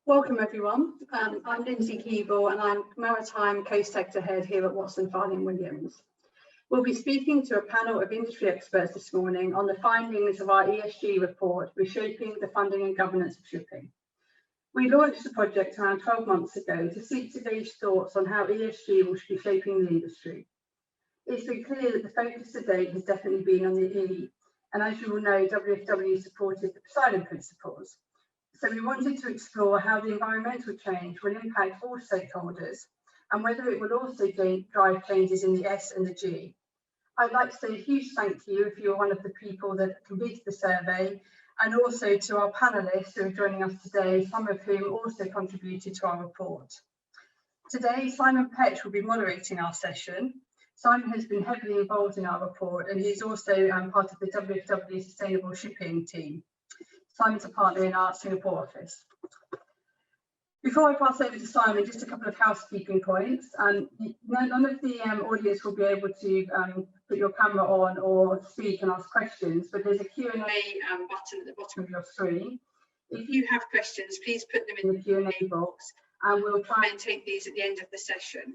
Welcome everyone. I'm Lindsay Keeble and I'm Maritime Co-Sector Head here at Watson, Farley and Williams. We'll be speaking to a panel of industry experts this morning on the findings of our ESG report, Reshaping the Funding and Governance of Shipping. We launched the project around 12 months ago to seek to gauge thoughts on how ESG will be shaping the industry. It's been clear that the focus to date has definitely been on the E, and as you will know, WFW supported the Poseidon Principles. So we wanted to explore how the environmental change will impact all stakeholders and whether it will also drive changes in the S and the G. I'd like to say a huge thank you if you're one of the people that completed the survey, and also to our panellists who are joining us today, some of whom also contributed to our report. Today, Simon Petch will be moderating our session. Simon has been heavily involved in our report and he's also part of the WFW Sustainable Shipping team. Simon's a partner in our Singapore office. Before I pass over to Simon, just a couple of housekeeping points. None of the audience will be able to put your camera on or speak and ask questions, but there's a Q&A button at the bottom of your screen. If you have questions, please put them in the Q&A box and we'll try and take these at the end of the session.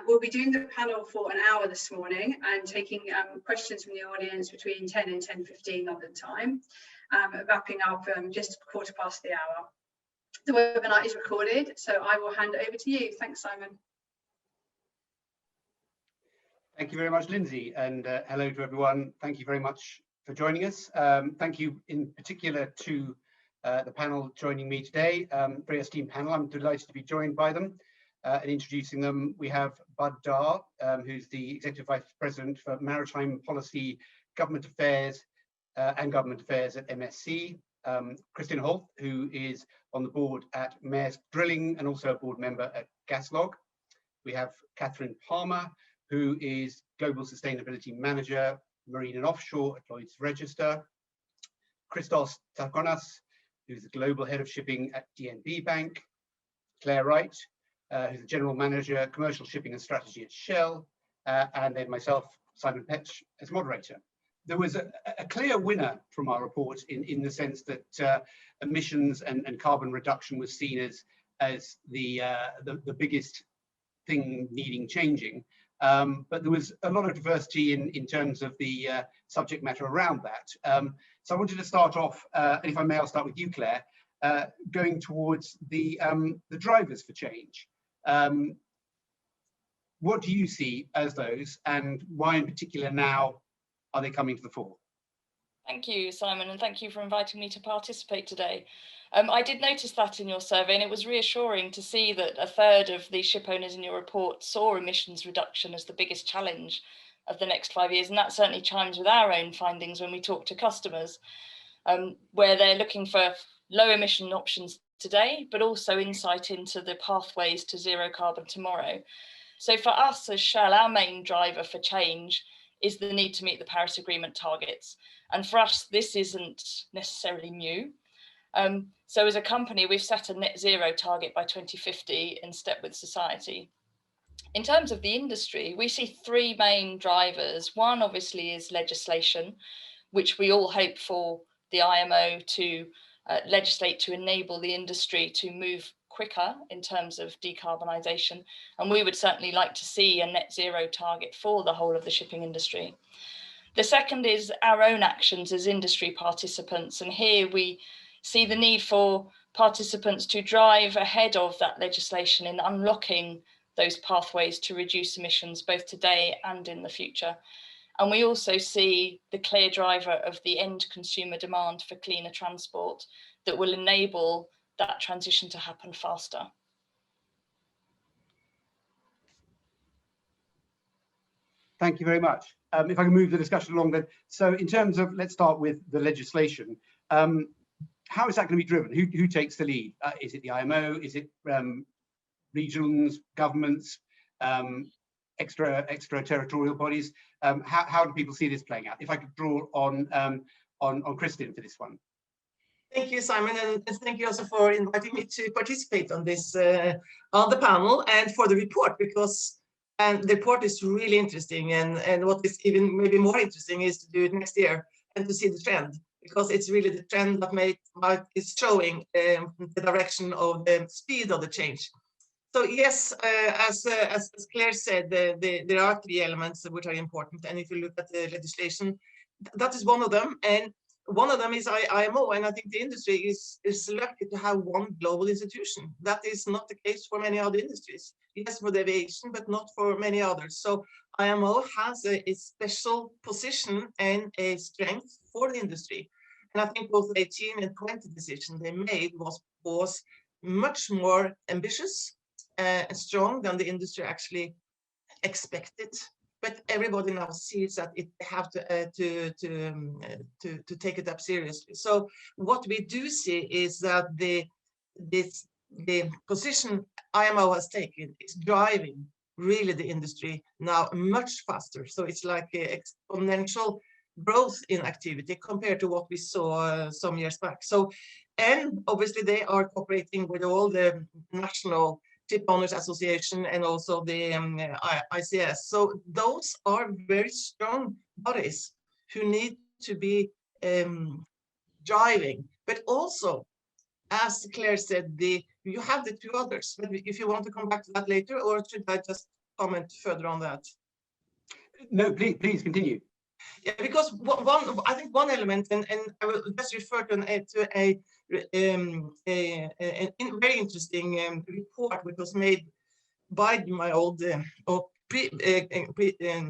We'll be doing the panel for an hour this morning and taking questions from the audience between 10 and 10:15 London time. Wrapping up just 15 the hour. The webinar is recorded, so I will hand it over to you. Thanks, Simon. Thank you very much, Lindsay, and hello to everyone. Thank you very much for joining us. Thank you in particular to the panel joining me today. Very esteemed panel. I'm delighted to be joined by them. And introducing them, we have Darr, who's the Executive Vice President for Maritime Policy, Government Affairs, and Government Affairs at MSC, Kristin Holth, who is on the board at Maersk Drilling and also a board member at GasLog. We have Katharine, who is Global Sustainability Manager, Marine and Offshore at Lloyd's Register. Christos, Tsakonas, who's the Global Head of Shipping at DNB Bank. Wright, who's the General Manager, Commercial Shipping and Strategy at Shell. And then myself, Simon Petch, as moderator. There was a clear winner from our report in the sense that emissions and carbon reduction was seen as the biggest thing needing changing. But there was a lot of diversity in terms of the subject matter around that. So I wanted to start off, and if I may, I'll start with you, Claire, going towards the drivers for change. What do you see as those, and why in particular now are they coming to the fore? Thank you, Simon, and thank you for inviting me to participate today. I did notice that in your survey, and it was reassuring to see that a third of the ship owners in your report saw emissions reduction as the biggest challenge of the next 5 years, and that certainly chimes with our own findings when we talk to customers, where they're looking for low emission options today, but also insight into the pathways to zero carbon tomorrow. So for us as Shell, our main driver for change is the need to meet the Paris Agreement targets. And for us, this isn't necessarily new. So as a company, we've set a net zero target by 2050 in step with society. In terms of the industry, we see three main drivers. One obviously is legislation, which we all hope for the IMO to legislate to enable the industry to move quicker in terms of decarbonisation, and we would certainly like to see a net zero target for the whole of the shipping industry. The second is our own actions as industry participants, and here we see the need for participants to drive ahead of that legislation in unlocking those pathways to reduce emissions both today and in the future. And we also see the clear driver of the end consumer demand for cleaner transport that will enable that transition to happen faster. Thank you very much. If I can move the discussion along then. So in terms of, let's start with the legislation. How is that going to be driven? Who takes the lead? Is it the IMO? Is it regions, governments, extraterritorial bodies? How do people see this playing out? If I could draw on Kristin for this one. Thank you, Simon, and thank you also for inviting me to participate on this on the panel and for the report, because the report is really interesting, and what is even maybe more interesting is to do it next year and to see the trend. because it's really the trend that is showing the direction of the speed of the change. So yes, as Claire said, there are 3 elements which are important, and if you look at the legislation, that is one of them, and one of them is IMO, and I think the industry is lucky to have one global institution. That is not the case for many other industries. Yes, for the aviation, but not for many others. So IMO has a special position and a strength for the industry. And I think both the 18 and 20 decision they made was much more ambitious and strong than the industry actually expected. But everybody now sees that it have to take it up seriously. So what we do see is that the position IMO has taken is driving really the industry now much faster. So it's like an exponential growth in activity compared to what we saw some years back. So, and obviously they are cooperating with all the national Ship Owners Association and also the ICS. So those are very strong bodies who need to be driving. But also, as Claire said, you have the 2 others. But if you want to come back to that later, or should I just comment further on that? No, please continue. Yeah, because I think one element, and I will just refer to a very interesting report which was made by my old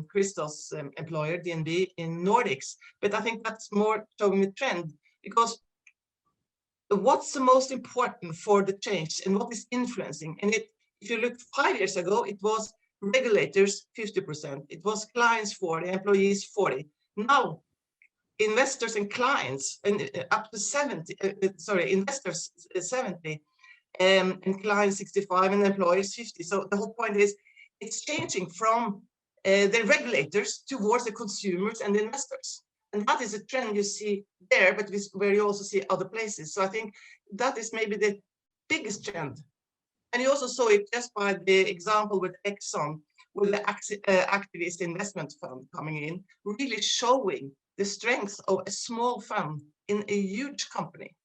Christos employer, DNB, in Nordics. But I think that's more showing the trend, because what's the most important for the change and what is influencing? And if you look 5 years ago, it was regulators 50%, it was clients 40, employees 40. Now investors and clients and up to 70, investors 70, and clients 65 and employees 50. So the whole point is it's changing from the regulators towards the consumers and the investors. And that is a trend you see there, but where you also see other places. So I think that is maybe the biggest trend. And you also saw it just by the example with Exxon, with the activist investment fund coming in, really showing the strength of a small fund in a huge company.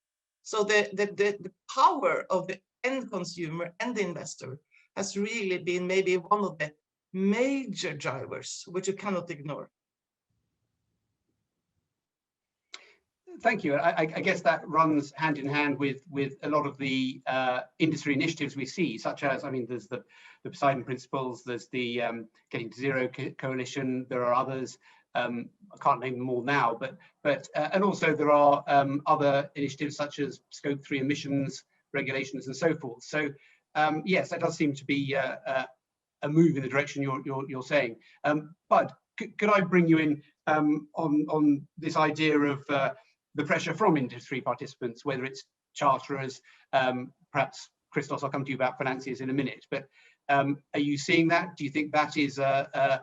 So the power of the end consumer and the investor has really been maybe one of the major drivers, which you cannot ignore. Thank you. I guess that runs hand in hand with a lot of the industry initiatives we see, such as, I mean, there's the Poseidon Principles, there's the Getting to Zero Coalition, there are others. I can't name them all now, but and also there are other initiatives such as Scope 3 emissions regulations and so forth. So yes, that does seem to be a move in the direction you're saying. But could I bring you in on this idea of the pressure from industry participants, whether it's charterers, perhaps Christos, I'll come to you about financiers in a minute, but are you seeing that? Do you think that is a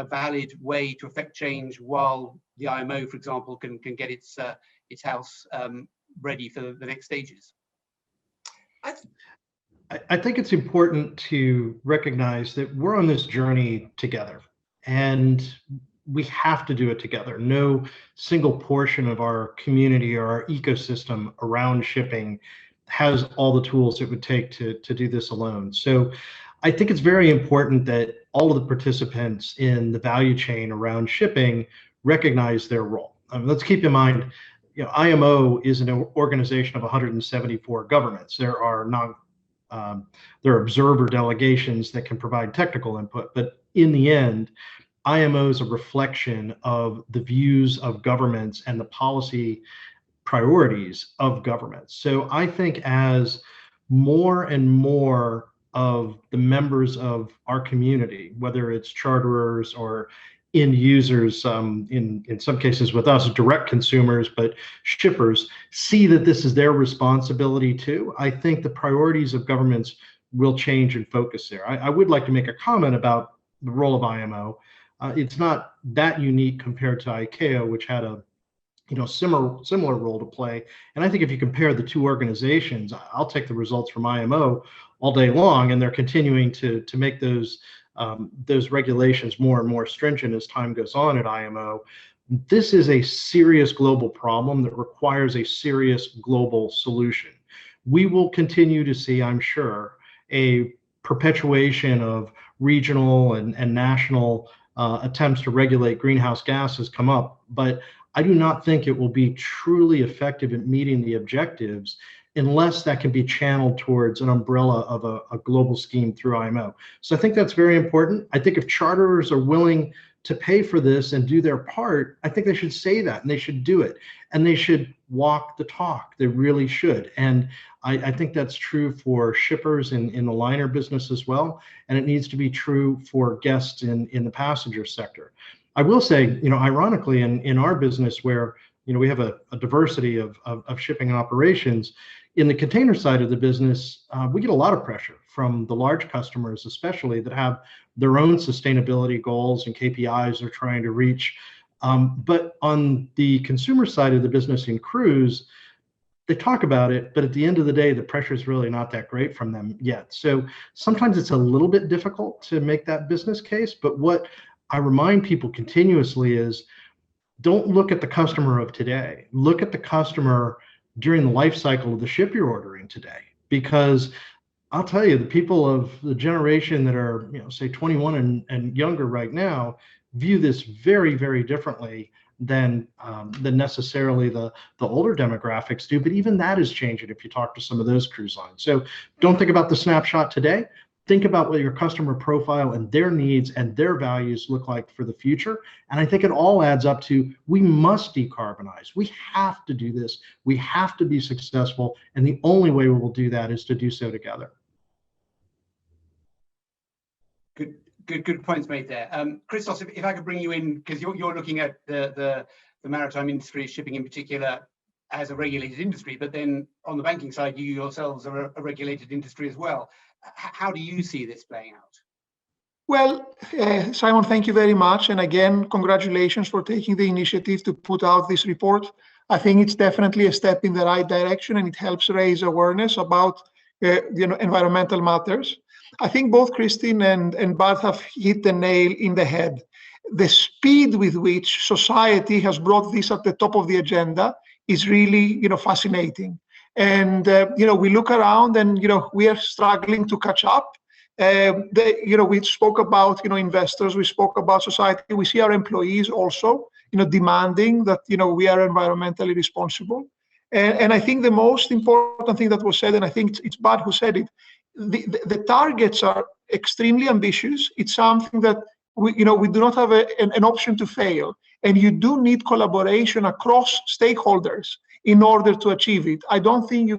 valid way to affect change while the IMO, for example, can get its house ready for the next stages? I think it's important to recognize that we're on this journey together, and we have to do it together. No single portion of our community or our ecosystem around shipping has all the tools it would take to do this alone. So I think it's very important that all of the participants in the value chain around shipping recognize their role. Let's keep in mind, IMO is an organization of 174 governments. There are observer delegations that can provide technical input, but in the end, IMO is a reflection of the views of governments and the policy priorities of governments. So I think as more and more of the members of our community, whether it's charterers or end users, in some cases with us, direct consumers, but shippers, see that this is their responsibility too, I think the priorities of governments will change and focus there. I would like to make a comment about the role of IMO. It's not that unique compared to ICAO, which had a similar role to play. And I think if you compare the two organizations, I'll take the results from IMO all day long, and they're continuing to make those regulations more and more stringent as time goes on at IMO. This is a serious global problem that requires a serious global solution. We will continue to see, I'm sure, a perpetuation of regional and national attempts to regulate greenhouse gases come up, but I do not think it will be truly effective at meeting the objectives unless that can be channeled towards an umbrella of a global scheme through IMO. So I think that's very important. I think if charterers are willing to pay for this and do their part, I think they should say that, and they should do it, and they should walk the talk. They really should. And I think that's true for shippers in the liner business as well, and it needs to be true for guests in the passenger sector. I will say, ironically, in our business where we have a diversity of shipping and operations, in the container side of the business, we get a lot of pressure from the large customers, especially that have their own sustainability goals and KPIs they're trying to reach. But on the consumer side of the business in cruise, they talk about it, but at the end of the day, the pressure is really not that great from them yet. So sometimes it's a little bit difficult to make that business case. But what I remind people continuously is, don't look at the customer of today. Look at the customer during the life cycle of the ship you're ordering today. Because I'll tell you, the people of the generation that are, say 21 and younger right now, view this very, very differently than necessarily the older demographics do. But even that is changing if you talk to some of those cruise lines. So don't think about the snapshot today. Think about what your customer profile and their needs and their values look like for the future. And I think it all adds up to, we must decarbonize. We have to do this. We have to be successful. And the only way we will do that is to do so together. Good points made there. Christos, if I could bring you in, because you're looking at the maritime industry, shipping in particular, as a regulated industry, but then on the banking side, you yourselves are a regulated industry as well. How do you see this playing out? Well, Simon, thank you very much. And again, congratulations for taking the initiative to put out this report. I think it's definitely a step in the right direction, and it helps raise awareness about environmental matters. I think both Kristin and Bart have hit the nail in the head. The speed with which society has brought this at the top of the agenda is really, fascinating. And we look around, and we are struggling to catch up. We spoke about investors, we spoke about society. We see our employees also demanding that we are environmentally responsible. And I think the most important thing that was said, and I think it's Bart who said it, the targets are extremely ambitious. It's something that we do not have an option to fail, and you do need collaboration across stakeholders in order to achieve it. I don't think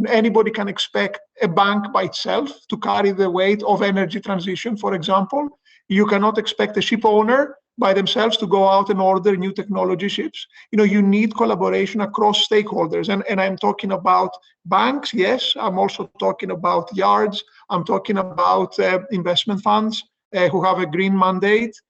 anybody can expect a bank by itself to carry the weight of energy transition, for example. You cannot expect a ship owner by themselves to go out and order new technology ships. You need collaboration across stakeholders. And I'm talking about banks, yes. I'm also talking about yards. I'm talking about investment funds who have a green mandate.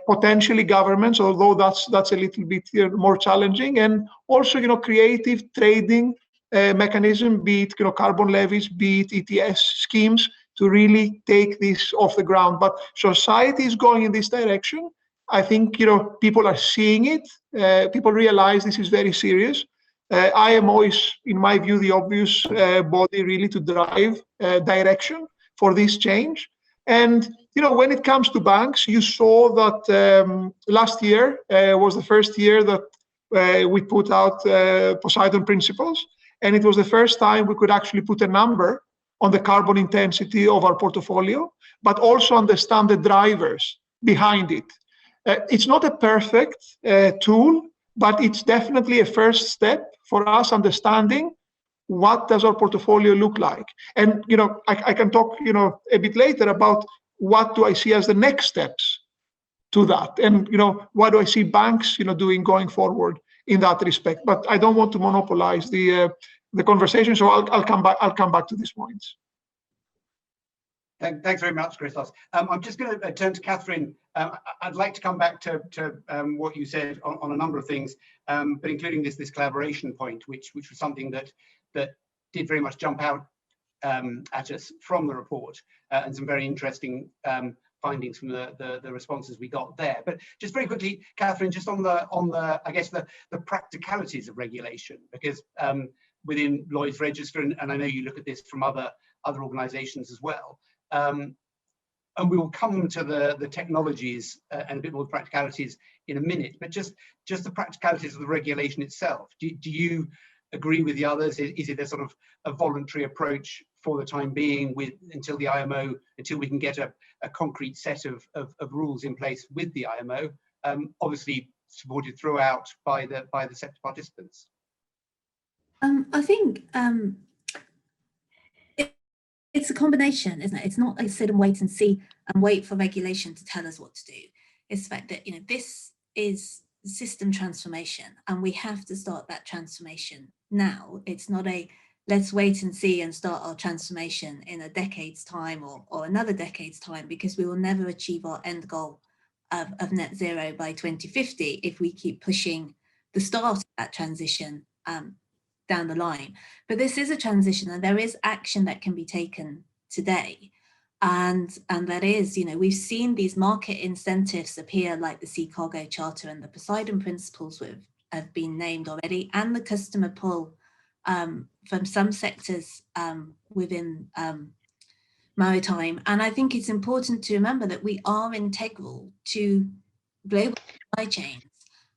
Potentially governments, although that's a little bit more challenging, and also creative trading mechanism, be it carbon levies, be it ETS schemes, to really take this off the ground. But society is going in this direction. I think people are seeing it. People realize this is very serious. IMO is, in my view, the obvious body really to drive direction for this change. And when it comes to banks, you saw that last year was the first year that we put out Poseidon Principles, and it was the first time we could actually put a number on the carbon intensity of our portfolio, but also understand the drivers behind it. It's not a perfect tool, but it's definitely a first step for us understanding what does our portfolio look like. And I can talk a bit later about what do I see as the next steps to that, and what do I see banks doing going forward in that respect. But I don't want to monopolize the conversation, so I'll come back to these points. Thanks very much, Christos. I'm just going to turn to Katharine. I'd like to come back to what you said on a number of things, but including this collaboration point, which was something that did very much jump out at us from the report, and some very interesting findings from the responses we got there. But just very quickly, Katharine, just on the I guess the practicalities of regulation, because within Lloyd's register, and I know you look at this from other organisations as well. And we will come to the technologies and a bit more practicalities in a minute, but just the practicalities of the regulation itself. Do you agree with the others? Is it a sort of a voluntary approach for the time being until we can get a concrete set of rules in place with the IMO, obviously supported throughout by the sector participants? I think it's a combination, isn't it? It's not like sit and wait and see and wait for regulation to tell us what to do. It's the fact that, you know, this is system transformation and we have to start that transformation now. It's not a let's wait and see and start our transformation in a decade's time or another decade's time, because we will never achieve our end goal of net zero by 2050 if we keep pushing the start of that transition down the line. But this is a transition and there is action that can be taken today. And that is, you know, we've seen these market incentives appear like the Sea Cargo Charter and the Poseidon Principles have been named already, and the customer pull from some sectors within maritime. And I think it's important to remember that we are integral to global supply chains.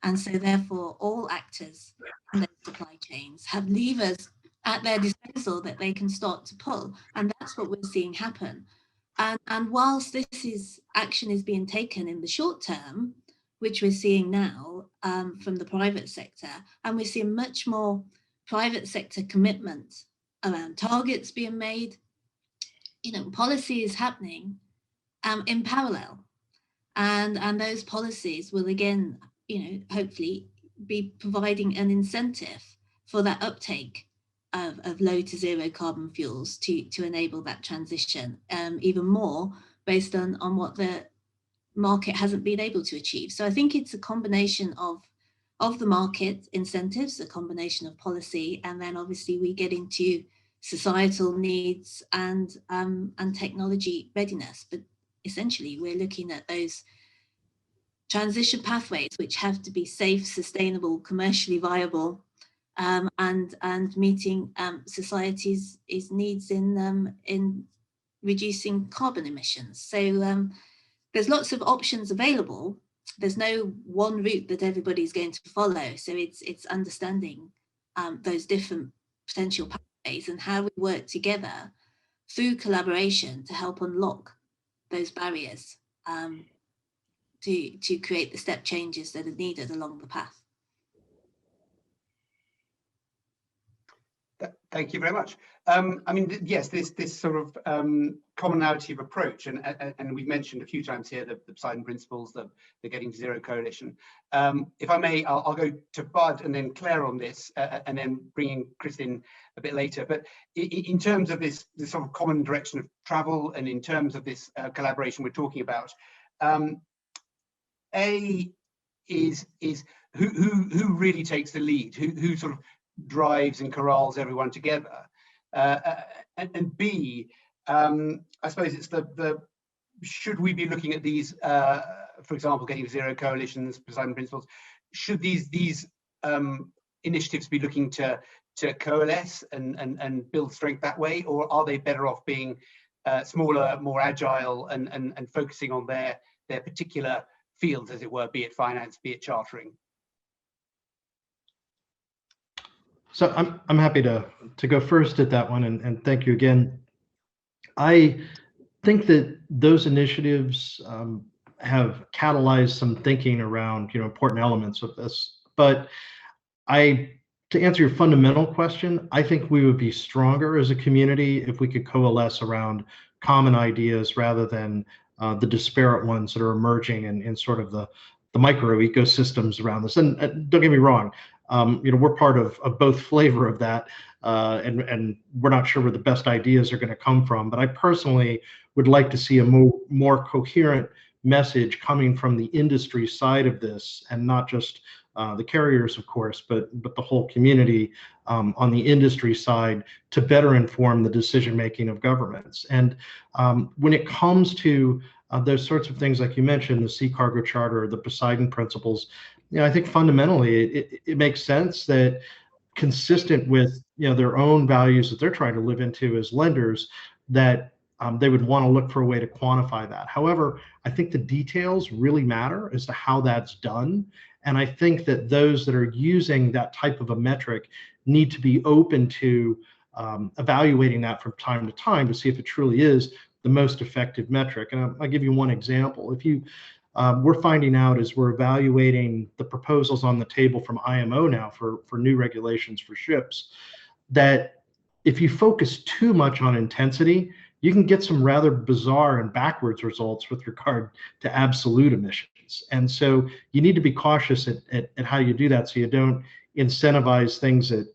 And so therefore all actors in those supply chains have levers at their disposal that they can start to pull. And that's what we're seeing happen. And whilst action is being taken in the short term, which we're seeing now from the private sector, and we're seeing much more private sector commitment around targets being made, you know, policy is happening in parallel. And those policies will again, you know, hopefully be providing an incentive for that uptake of low to zero carbon fuels to enable that transition even more based on what the market hasn't been able to achieve. So I think it's a combination of the market incentives, a combination of policy, and then obviously we get into societal needs and technology readiness. But essentially we're looking at those transition pathways which have to be safe, sustainable, commercially viable, and meeting society's needs in reducing carbon emissions. So there's lots of options available. There's no one route that everybody's going to follow. So it's understanding those different potential pathways and how we work together through collaboration to help unlock those barriers to create the step changes that are needed along the path. Thank you very much. I mean, yes, this sort of commonality of approach, and we've mentioned a few times here the Poseidon Principles, the Getting to Zero Coalition. If I may, I'll go to Bud and then Claire on this, and then bringing Kristin a bit later. But in terms of this sort of common direction of travel, and in terms of this collaboration we're talking about, is who really takes the lead? Who sort of drives and corrals everyone together, and B, I suppose it's the should we be looking at these, for example, Getting to Zero Coalitions, Poseidon Principles? Should these initiatives be looking to coalesce and build strength that way, or are they better off being smaller, more agile, and focusing on their particular fields, as it were, be it finance, be it chartering? So I'm happy to go first at that one, and thank you again. I think that those initiatives have catalyzed some thinking around, you know, important elements of this. But to answer your fundamental question, I think we would be stronger as a community if we could coalesce around common ideas rather than the disparate ones that are emerging in sort of the micro ecosystems around this. And don't get me wrong. You know, we're part of both flavor of that, and we're not sure where the best ideas are going to come from. But I personally would like to see a more coherent message coming from the industry side of this, and not just the carriers, of course, but the whole community on the industry side, to better inform the decision making of governments. And when it comes to those sorts of things, like you mentioned, the Sea Cargo Charter, the Poseidon Principles. I think fundamentally it makes sense that, consistent with their own values that they're trying to live into as lenders, that they would want to look for a way to quantify that. However, I think the details really matter as to how that's done. And I think that those that are using that type of a metric need to be open to evaluating that from time to time to see if it truly is the most effective metric. And I'll give you one example. If you we're finding out as we're evaluating the proposals on the table from IMO now for new regulations for ships, that if you focus too much on intensity, you can get some rather bizarre and backwards results with regard to absolute emissions. And so you need to be cautious at how you do that, so you don't incentivize things that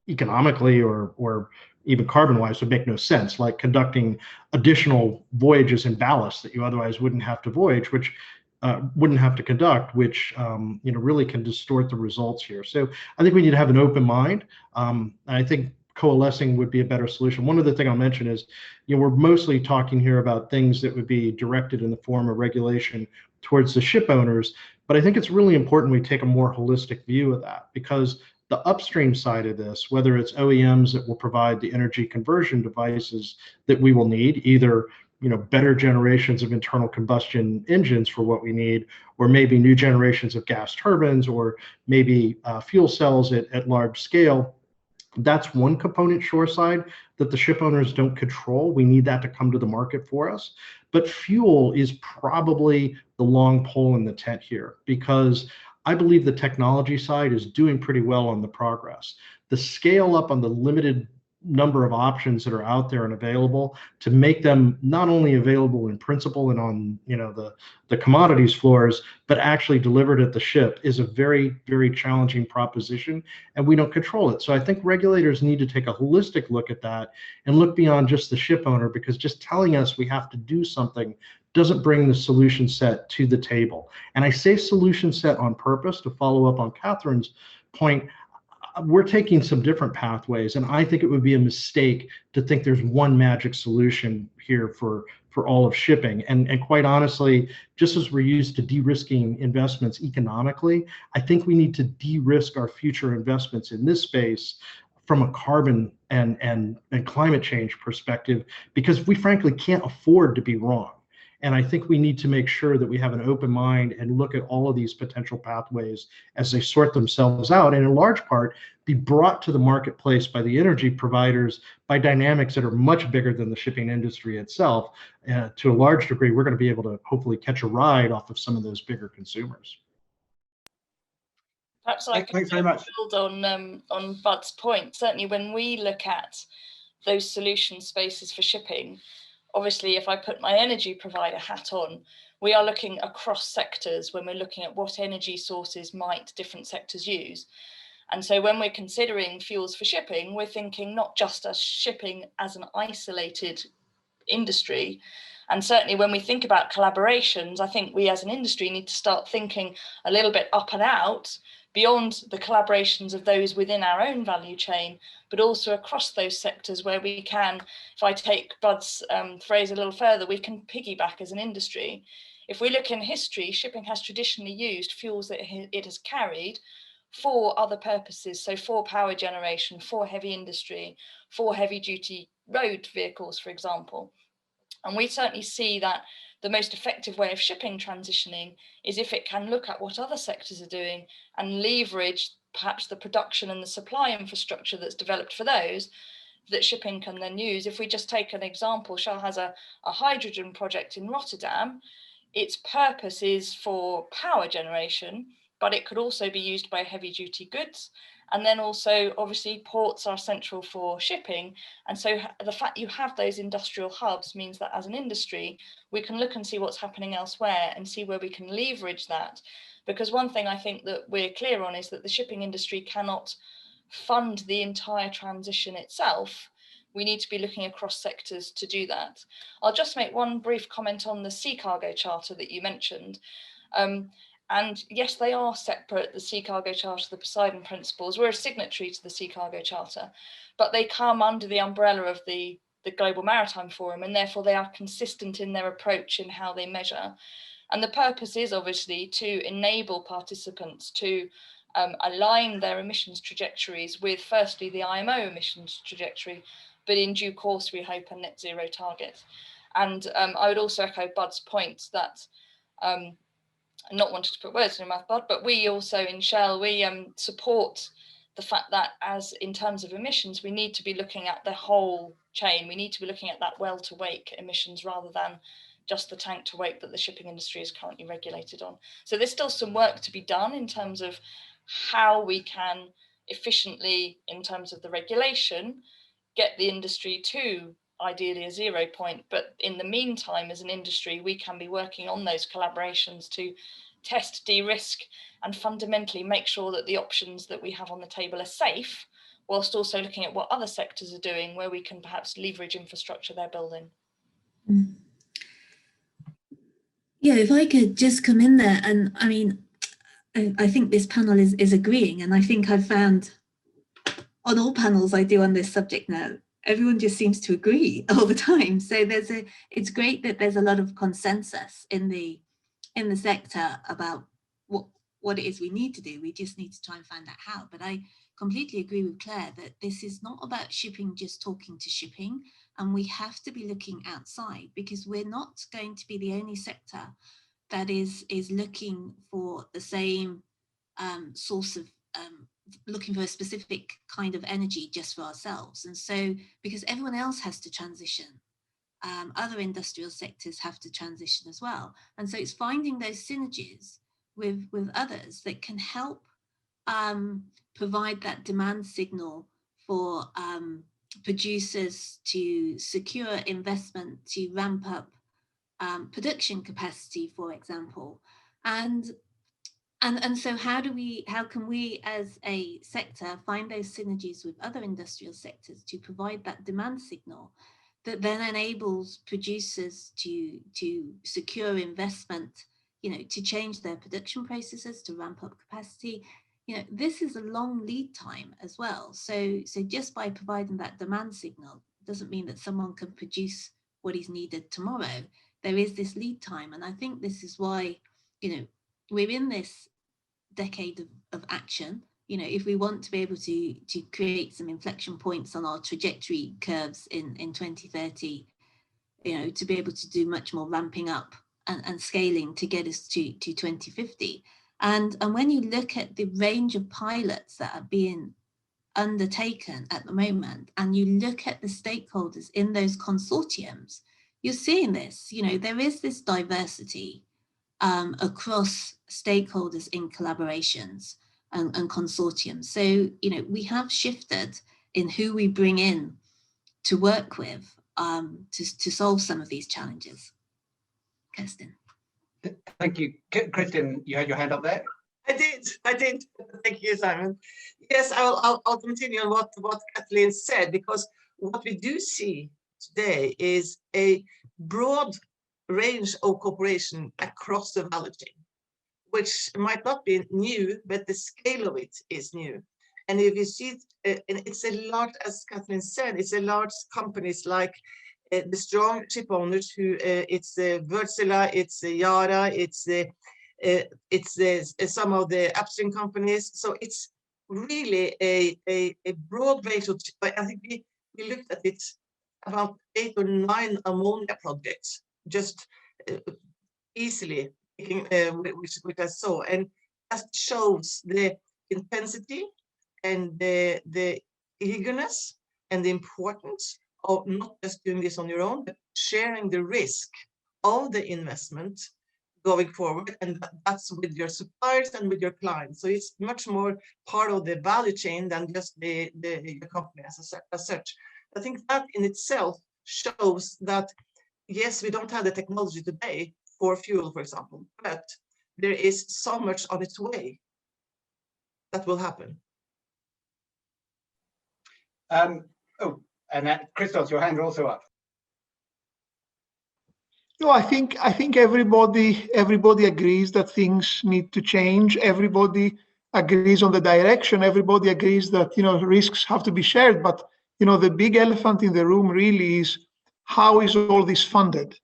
economically or even carbon-wise would make no sense, like conducting additional voyages in ballast that you otherwise wouldn't have to voyage, which wouldn't have to conduct, which really can distort the results here. So I think we need to have an open mind. I think coalescing would be a better solution. One other thing I'll mention is, we're mostly talking here about things that would be directed in the form of regulation towards the ship owners, but I think it's really important we take a more holistic view of that, because the upstream side of this, whether it's OEMs that will provide the energy conversion devices that we will need, either better generations of internal combustion engines for what we need, or maybe new generations of gas turbines, or maybe fuel cells at large scale. That's one component shoreside that the ship owners don't control. We need that to come to the market for us. But fuel is probably the long pole in the tent here, because I believe the technology side is doing pretty well on the progress. The scale up on the limited number of options that are out there and available, to make them not only available in principle and on the commodities floors, but actually delivered at the ship, is a very, very challenging proposition, and we don't control it. So I think regulators need to take a holistic look at that and look beyond just the ship owner, because just telling us we have to do something doesn't bring the solution set to the table. And I say solution set on purpose to follow up on Katharine's point. We're taking some different pathways, and I think it would be a mistake to think there's one magic solution here for all of shipping. And quite honestly, just as we're used to de-risking investments economically, I think we need to de-risk our future investments in this space from a carbon and climate change perspective, because we frankly can't afford to be wrong. And I think we need to make sure that we have an open mind and look at all of these potential pathways as they sort themselves out, and in large part be brought to the marketplace by the energy providers by dynamics that are much bigger than the shipping industry itself. To a large degree, we're going to be able to hopefully catch a ride off of some of those bigger consumers. Perhaps I could build on Bud's point. Certainly when we look at those solution spaces for shipping, obviously, if I put my energy provider hat on, we are looking across sectors when we're looking at what energy sources might different sectors use. And so when we're considering fuels for shipping, we're thinking not just as shipping as an isolated industry. And certainly when we think about collaborations, I think we as an industry need to start thinking a little bit up and out, beyond the collaborations of those within our own value chain, but also across those sectors where we can, if I take Bud's phrase a little further, we can piggyback as an industry. If we look in history, shipping has traditionally used fuels that it has carried for other purposes, so for power generation, for heavy industry, for heavy duty road vehicles, for example. And we certainly see that the most effective way of shipping transitioning is if it can look at what other sectors are doing and leverage perhaps the production and the supply infrastructure that's developed for those that shipping can then use. If we just take an example, Shell has a hydrogen project in Rotterdam. Its purpose is for power generation, but it could also be used by heavy duty goods. And then also, obviously, ports are central for shipping. And so the fact you have those industrial hubs means that as an industry, we can look and see what's happening elsewhere and see where we can leverage that. Because one thing I think that we're clear on is that the shipping industry cannot fund the entire transition itself. We need to be looking across sectors to do that. I'll just make one brief comment on the Sea Cargo Charter that you mentioned. And yes, they are separate, the Sea Cargo Charter, the Poseidon Principles. We're a signatory to the Sea Cargo Charter, but they come under the umbrella of the the Global Maritime Forum, and therefore they are consistent in their approach in how they measure. And the purpose is obviously to enable participants to align their emissions trajectories with, firstly, the IMO emissions trajectory, but in due course, we hope, a net zero target. And I would also echo Bud's point that, not wanting to put words in my mouth, Bud, but we also in Shell, we support the fact that as in terms of emissions, we need to be looking at the whole chain. We need to be looking at that well to wake emissions rather than just the tank to wake that the shipping industry is currently regulated on. So there's still some work to be done in terms of how we can efficiently, in terms of the regulation, get the industry to ideally a 0 point. But in the meantime, as an industry, we can be working on those collaborations to test, de-risk, and fundamentally make sure that the options that we have on the table are safe, whilst also looking at what other sectors are doing where we can perhaps leverage infrastructure they're building. Mm. Yeah, if I could just come in there, and I mean, I think this panel is agreeing, and I think I've found on all panels I do on this subject now, everyone just seems to agree all the time. So it's great that there's a lot of consensus in the sector about what it is we need to do. We just need to try and find out how. But I completely agree with Claire that this is not about shipping just talking to shipping, and we have to be looking outside, because we're not going to be the only sector that is looking for the same source of looking for a specific kind of energy just for ourselves. And so because everyone else has to transition, other industrial sectors have to transition as well. And so it's finding those synergies with others that can help provide that demand signal for producers to secure investment to ramp up production capacity, for example. And so how can we as a sector find those synergies with other industrial sectors to provide that demand signal that then enables producers to secure investment, to change their production processes, to ramp up capacity. This is a long lead time as well. So just by providing that demand signal doesn't mean that someone can produce what is needed tomorrow. There is this lead time. And I think this is why, we're in this decade of action. If we want to be able to create some inflection points on our trajectory curves in 2030, to be able to do much more ramping up and scaling to get us to 2050. And when you look at the range of pilots that are being undertaken at the moment, and you look at the stakeholders in those consortiums, you're seeing this, there is this diversity across stakeholders in collaborations and consortiums. So, we have shifted in who we bring in to work with to solve some of these challenges. Kristin. Thank you. Kristin, you had your hand up there. I did. Thank you, Simon. Yes, I'll continue on what Katharine said, because what we do see today is a broad range of cooperation across the value chain, which might not be new, but the scale of it is new. And if you see it, it's a large, as Katharine said, it's a large companies like the strong ship owners who it's Wärtsilä, it's Yara, it's some of the upstream companies. So it's really a broad range of, I think we looked at it, about 8 or 9 ammonia projects, just easily, which I saw, and that shows the intensity and the eagerness and the importance of not just doing this on your own, but sharing the risk of the investment going forward, and that's with your suppliers and with your clients. So it's much more part of the value chain than just the company as such. I think that in itself shows that, yes, we don't have the technology today for fuel, for example, but there is so much on its way that will happen. And Christos, your hand also up. No, I think everybody agrees that things need to change. Everybody agrees on the direction. Everybody agrees that risks have to be shared. But the big elephant in the room really is, how is all this funded?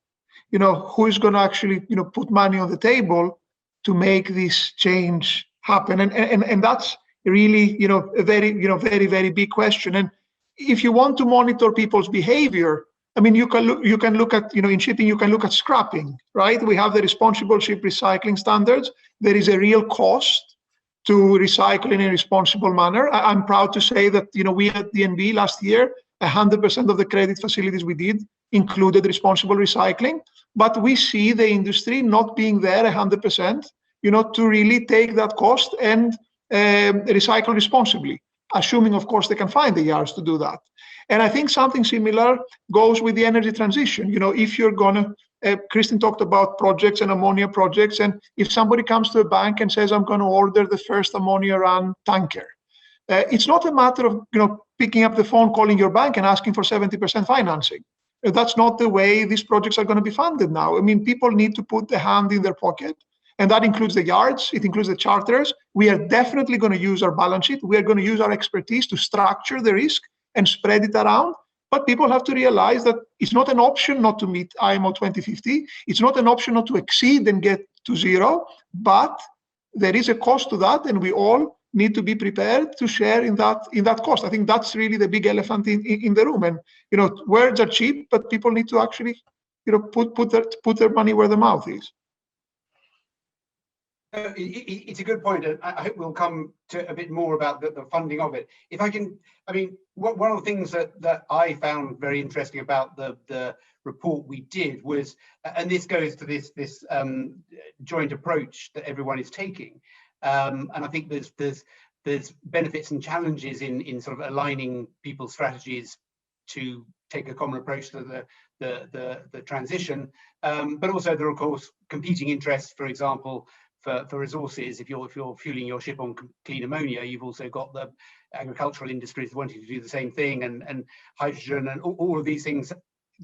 Who is going to actually, put money on the table to make this change happen? And that's really, a very, very, very big question. And if you want to monitor people's behavior, I mean, you can look at, in shipping, you can look at scrapping, right? We have the responsible ship recycling standards. There is a real cost to recycle in a responsible manner. I'm proud to say that, we at DNB last year, 100% of the credit facilities we did included responsible recycling, but we see the industry not being there 100%, to really take that cost and recycle responsibly, assuming, of course, they can find the yards to do that. And I think something similar goes with the energy transition. If you're gonna, Kristin talked about projects and ammonia projects, and if somebody comes to a bank and says, I'm gonna order the first ammonia run tanker, it's not a matter of, picking up the phone, calling your bank and asking for 70% financing. That's not the way these projects are gonna be funded now. I mean, people need to put the hand in their pocket, and that includes the yards, it includes the charters. We are definitely gonna use our balance sheet. We are gonna use our expertise to structure the risk and spread it around. But people have to realize that it's not an option not to meet IMO 2050. It's not an option not to exceed and get to zero, but there is a cost to that, and we all need to be prepared to share in that cost. I think that's really the big elephant in the room. And words are cheap, but people need to actually put their money where their mouth is. It's a good point, and I hope we'll come to a bit more about the funding of it. If I can, I mean, one of the things that I found very interesting about the report we did was, and this goes to this joint approach that everyone is taking, and I think there's benefits and challenges in sort of aligning people's strategies to take a common approach to the transition, but also there are, of course, competing interests. For example, for resources, if you're fueling your ship on clean ammonia, you've also got the agricultural industries wanting to do the same thing, and hydrogen, and all of these things.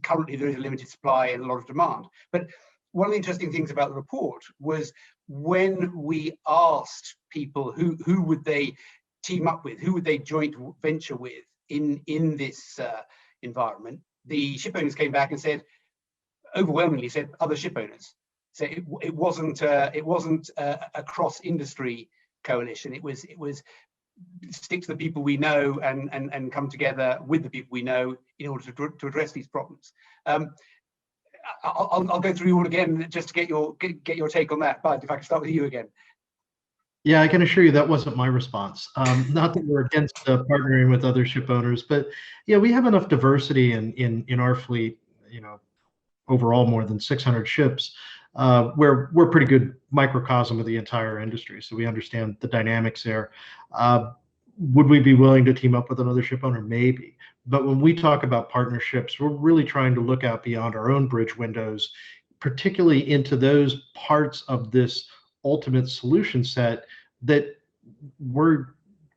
Currently, there is a limited supply and a lot of demand. But one of the interesting things about the report was when we asked people who would they team up with, who would they joint venture with in this environment, the ship owners came back and said, overwhelmingly said, other ship owners. So it wasn't a cross-industry coalition. It was stick to the people we know and come together with the people we know in order to address these problems. I'll go through you all again just to get your take on that. But if I can start with you again. Yeah, I can assure you that wasn't my response. Not that we're against partnering with other ship owners, but yeah, we have enough diversity in our fleet. Overall more than 600 ships. Where we're a pretty good microcosm of the entire industry, so we understand the dynamics there. Would we be willing to team up with another ship owner? Maybe. But when we talk about partnerships, we're really trying to look out beyond our own bridge windows, particularly into those parts of this ultimate solution set that we're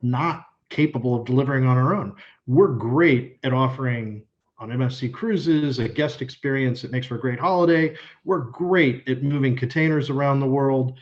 not capable of delivering on our own. We're great at offering on MSC cruises, a guest experience that makes for a great holiday. We're great at moving containers around the world.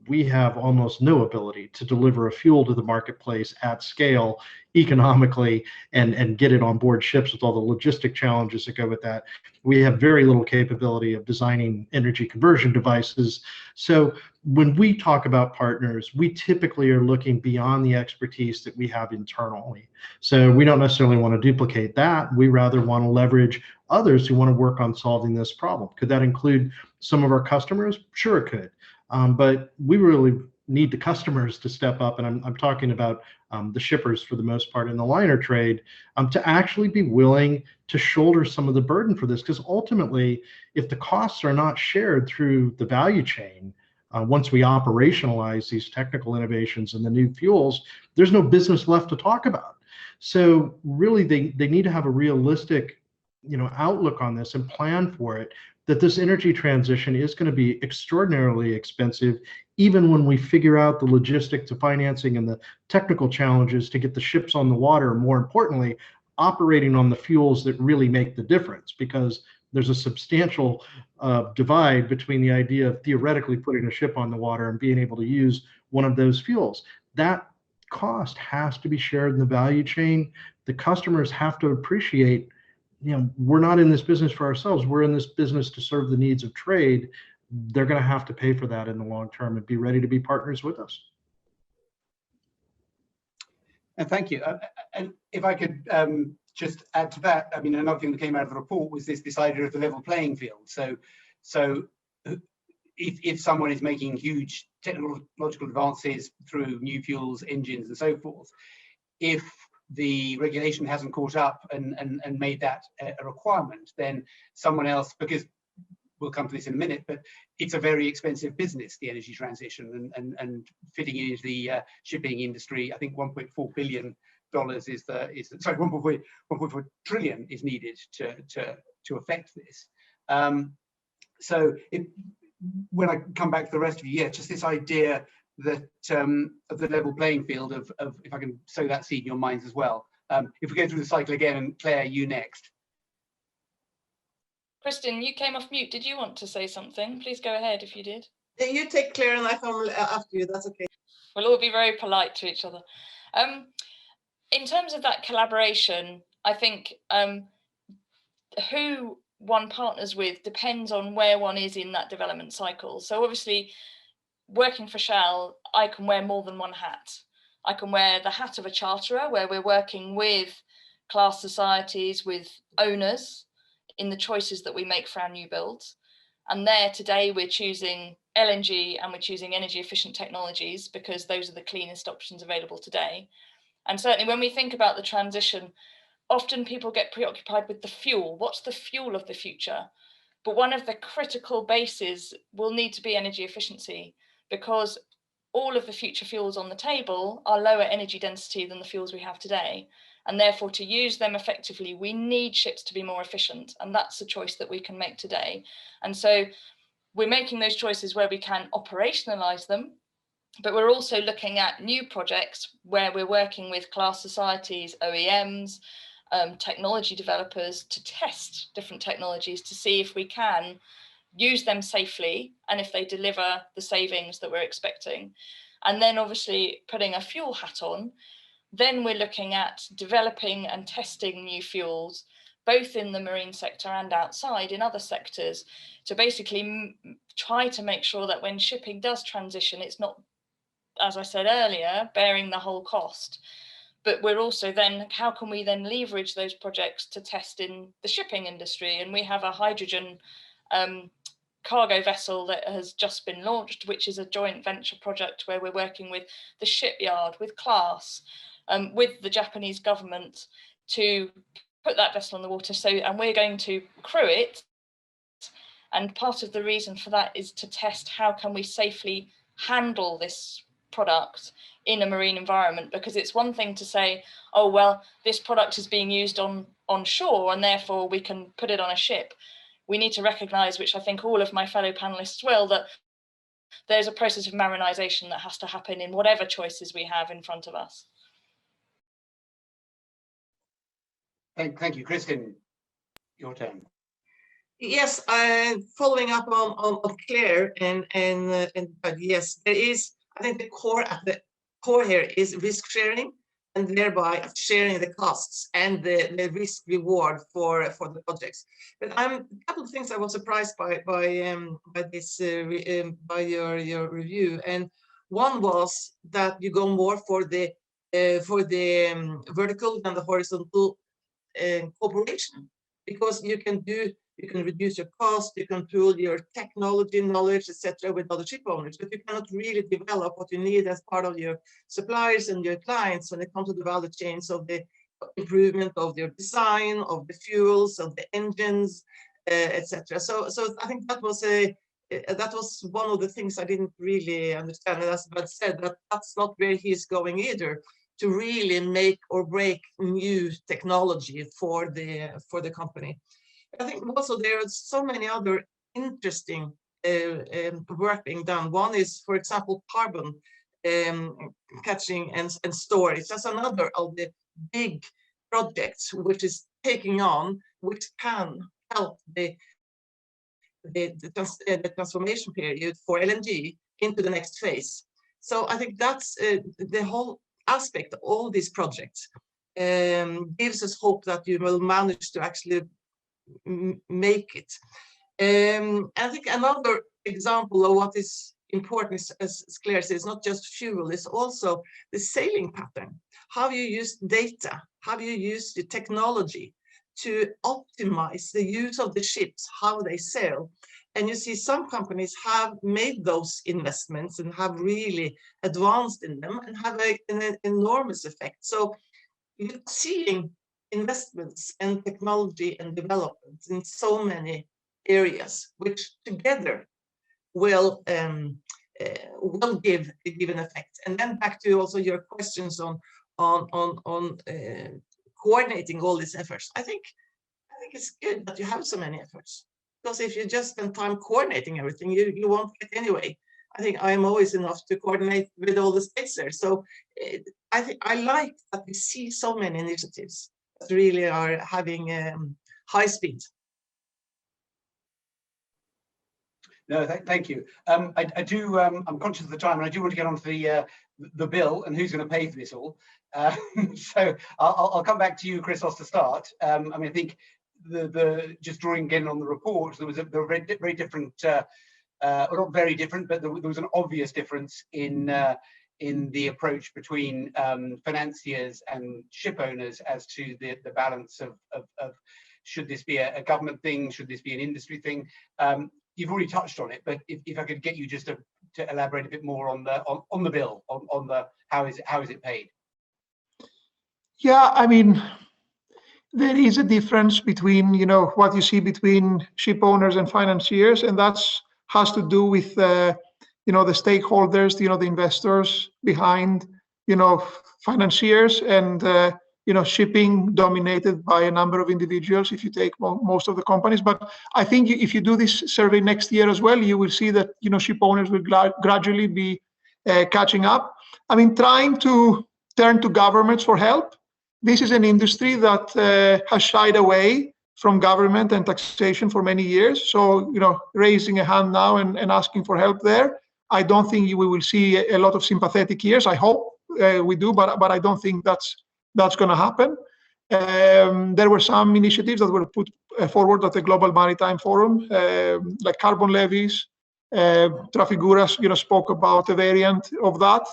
We have almost no ability to deliver a fuel to the marketplace at scale economically and get it on board ships with all the logistic challenges that go with that. We have very little capability of designing energy conversion devices. So when we talk about partners, we typically are looking beyond the expertise that we have internally. So we don't necessarily want to duplicate that. We rather want to leverage others who want to work on solving this problem. Could that include some of our customers? Sure, it could. But we really need the customers to step up, and I'm talking about the shippers for the most part in the liner trade, to actually be willing to shoulder some of the burden for this, because ultimately, if the costs are not shared through the value chain, once we operationalize these technical innovations and the new fuels, there's no business left to talk about. So really, they need to have a realistic, outlook on this and plan for it, that this energy transition is going to be extraordinarily expensive, even when we figure out the logistics of financing and the technical challenges to get the ships on the water, more importantly, operating on the fuels that really make the difference, because there's a substantial divide between the idea of theoretically putting a ship on the water and being able to use one of those fuels. That cost has to be shared in the value chain. The customers have to appreciate, we're not in this business for ourselves. We're in this business to serve the needs of trade. They're going to have to pay for that in the long term and be ready to be partners with us. And thank you. And if I could just add to that, I mean, another thing that came out of the report was this idea of the level playing field. So if someone is making huge technological advances through new fuels, engines, and so forth, if the regulation hasn't caught up and made that a requirement, then someone else, because we'll come to this in a minute, but it's a very expensive business, the energy transition, and fitting into the shipping industry. I think $1.4 billion is sorry, 1.4 trillion is needed to affect this. So when I come back to the rest of you, yeah, just this idea that of the level playing field of if I can sow that seed in your minds as well. If we go through the cycle again, and Claire, you next. Kristin, you came off mute. Did you want to say something? Please go ahead if you did. You take Claire and I come after you. That's okay. We'll all be very polite to each other. In terms of that collaboration, I think who one partners with depends on where one is in that development cycle. So obviously, working for Shell, I can wear more than one hat. I can wear the hat of a charterer, where we're working with class societies, with owners in the choices that we make for our new builds. And there today, we're choosing LNG and we're choosing energy efficient technologies because those are the cleanest options available today. And certainly when we think about the transition, often people get preoccupied with the fuel. What's the fuel of the future? But one of the critical bases will need to be energy efficiency, because all of the future fuels on the table are lower energy density than the fuels we have today. And therefore, to use them effectively, we need ships to be more efficient. And that's a choice that we can make today. And so we're making those choices where we can operationalize them, but we're also looking at new projects where we're working with class societies, OEMs, technology developers to test different technologies to see if we can use them safely and if they deliver the savings that we're expecting. And then obviously putting a fuel hat on, then we're looking at developing and testing new fuels, both in the marine sector and outside in other sectors, to basically try to make sure that when shipping does transition, it's not, as I said earlier, bearing the whole cost. But we're also then, how can we then leverage those projects to test in the shipping industry? And we have a hydrogen cargo vessel that has just been launched, which is a joint venture project where we're working with the shipyard, with class, with the Japanese government to put that vessel on the water. So, and we're going to crew it. And part of the reason for that is to test how can we safely handle this product in a marine environment, because it's one thing to say, oh, well, this product is being used on shore and therefore we can put it on a ship. We need to recognize, which I think all of my fellow panelists will, that there's a process of marinization that has to happen in whatever choices we have in front of us. Thank you, Kristin. Your turn. Yes, following up on Claire and yes, there is. I think the core here is risk sharing, and thereby sharing the costs and the risk reward for the projects. But a couple of things I was surprised by this by your review, and one was that you go more for the vertical than the horizontal cooperation, because you can reduce your cost, you can pool your technology knowledge, etc., with other ship owners, but you cannot really develop what you need as part of your suppliers and your clients when it comes to the value chains of the improvement of your design, of the fuels, of the engines, etc. So I think that was one of the things I didn't really understand. And as Brad said, that's not where he's going either, to really make or break new technology for the company. I think also there are so many other interesting work being done. One is, for example, carbon catching and storage. That's another of the big projects which is taking on, which can help the transformation period for LNG into the next phase. So I think that's the whole aspect of all these projects gives us hope that you will manage to actually make it. I think another example of what is important is, as Claire says, not just fuel, it's also the sailing pattern. How you use data, how you use the technology to optimize the use of the ships, how they sail. And you see some companies have made those investments and have really advanced in them and have an enormous effect. So you're seeing investments and technology and development in so many areas, which together will give an effect. And then back to also your questions on coordinating all these efforts. I think it's good that you have so many efforts, because if you just spend time coordinating everything, you won't get anyway. I think IMO is enough to coordinate with all the states there. So I think I like that we see so many initiatives that really are having high speed. No, thank you. I do. I'm conscious of the time, and I do want to get onto the bill and who's going to pay for this all. So I'll come back to you, Christos, to start. I mean, I think the just drawing again on the report, there were very different, not very different, but there was an obvious difference in the approach between financiers and ship owners as to the balance of should this be a government thing, should this be an industry thing. You've already touched on it, but if I could get you just to elaborate a bit more on the bill, on the how is it paid? Yeah, I mean, there is a difference between, you know, what you see between ship owners and financiers, and that's has to do with you know, the stakeholders, you know, the investors behind, you know, financiers, and you know, shipping dominated by a number of individuals if you take most of the companies. But I think if you do this survey next year as well, you will see that, you know, ship owners will gradually be catching up. I mean, trying to turn to governments for help. This is an industry that has shied away from government and taxation for many years. So, you know, raising a hand now and asking for help there, I don't think we will see a lot of sympathetic ears. I hope we do, but I don't think that's going to happen. There were some initiatives that were put forward at the Global Maritime Forum, like carbon levies. Trafiguras, you know, spoke about a variant of that.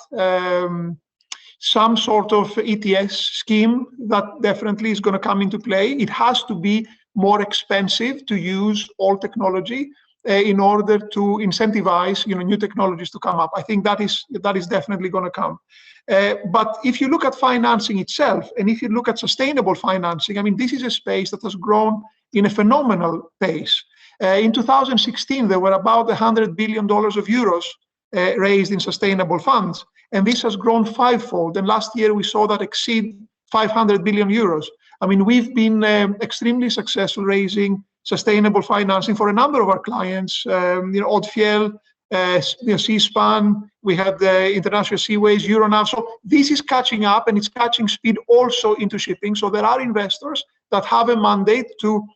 Some sort of ETS scheme that definitely is going to come into play. It has to be more expensive to use all technology in order to incentivize, you know, new technologies to come up. I think that is definitely going to come. But if you look at financing itself, and if you look at sustainable financing, I mean, this is a space that has grown in a phenomenal pace. In 2016, there were about $100 billion of euros raised in sustainable funds. And this has grown fivefold. And last year we saw that exceed 500 billion euros. I mean, we've been extremely successful raising sustainable financing for a number of our clients. You know, Odfjell, you know, Seaspan, we have the International Seaways, Euronav. So this is catching up, and it's catching speed also into shipping. So there are investors that have a mandate to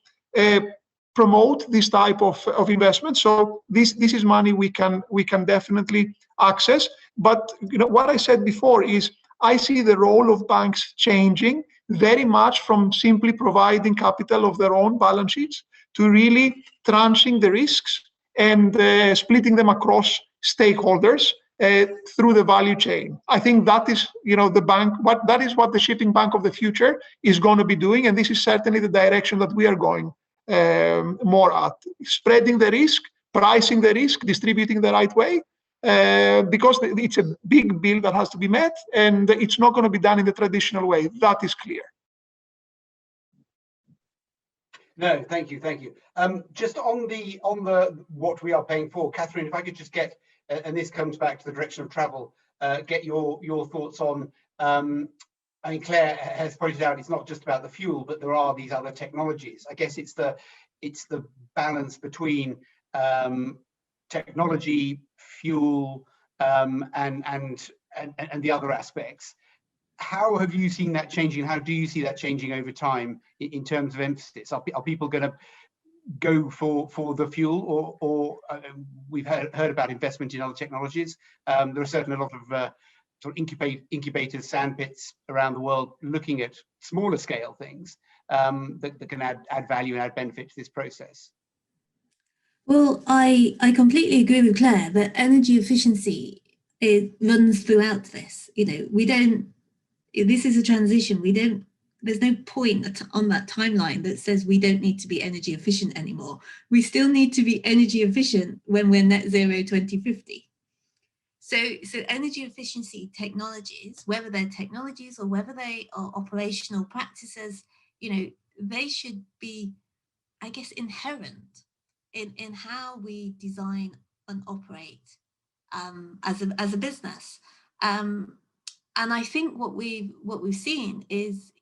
promote this type of investment. So this is money we can definitely access. But you know, what I said before is I see the role of banks changing very much from simply providing capital of their own balance sheets to really tranching the risks and splitting them across stakeholders through the value chain. I think that is, you know, that is what the shipping bank of the future is going to be doing, and this is certainly the direction that we are going more at, spreading the risk, pricing the risk, distributing the right way, because it's a big bill that has to be met, and it's not going to be done in the traditional way. That is clear. No, thank you. Just on the what we are paying for, Katharine, if I could just get, and this comes back to the direction of travel, get your thoughts on. I mean, Claire has pointed out it's not just about the fuel, but there are these other technologies. I guess it's the balance between technology, fuel, and the other aspects. How have you seen that changing? How do you see that changing over time in terms of emphasis? Are people going to go for the fuel, or we've heard about investment in other technologies? There are certainly a lot of sort of incubators, sand pits around the world looking at smaller scale things that can add value and add benefit to this process? Well, I completely agree with Claire that energy efficiency, it runs throughout this. This is a transition. There's no point on that timeline that says we don't need to be energy efficient anymore. We still need to be energy efficient when we're net zero 2050. So energy efficiency technologies, whether they're technologies or whether they are operational practices, they should be, I guess, inherent in how we design and operate as a business. And I think what we've seen is,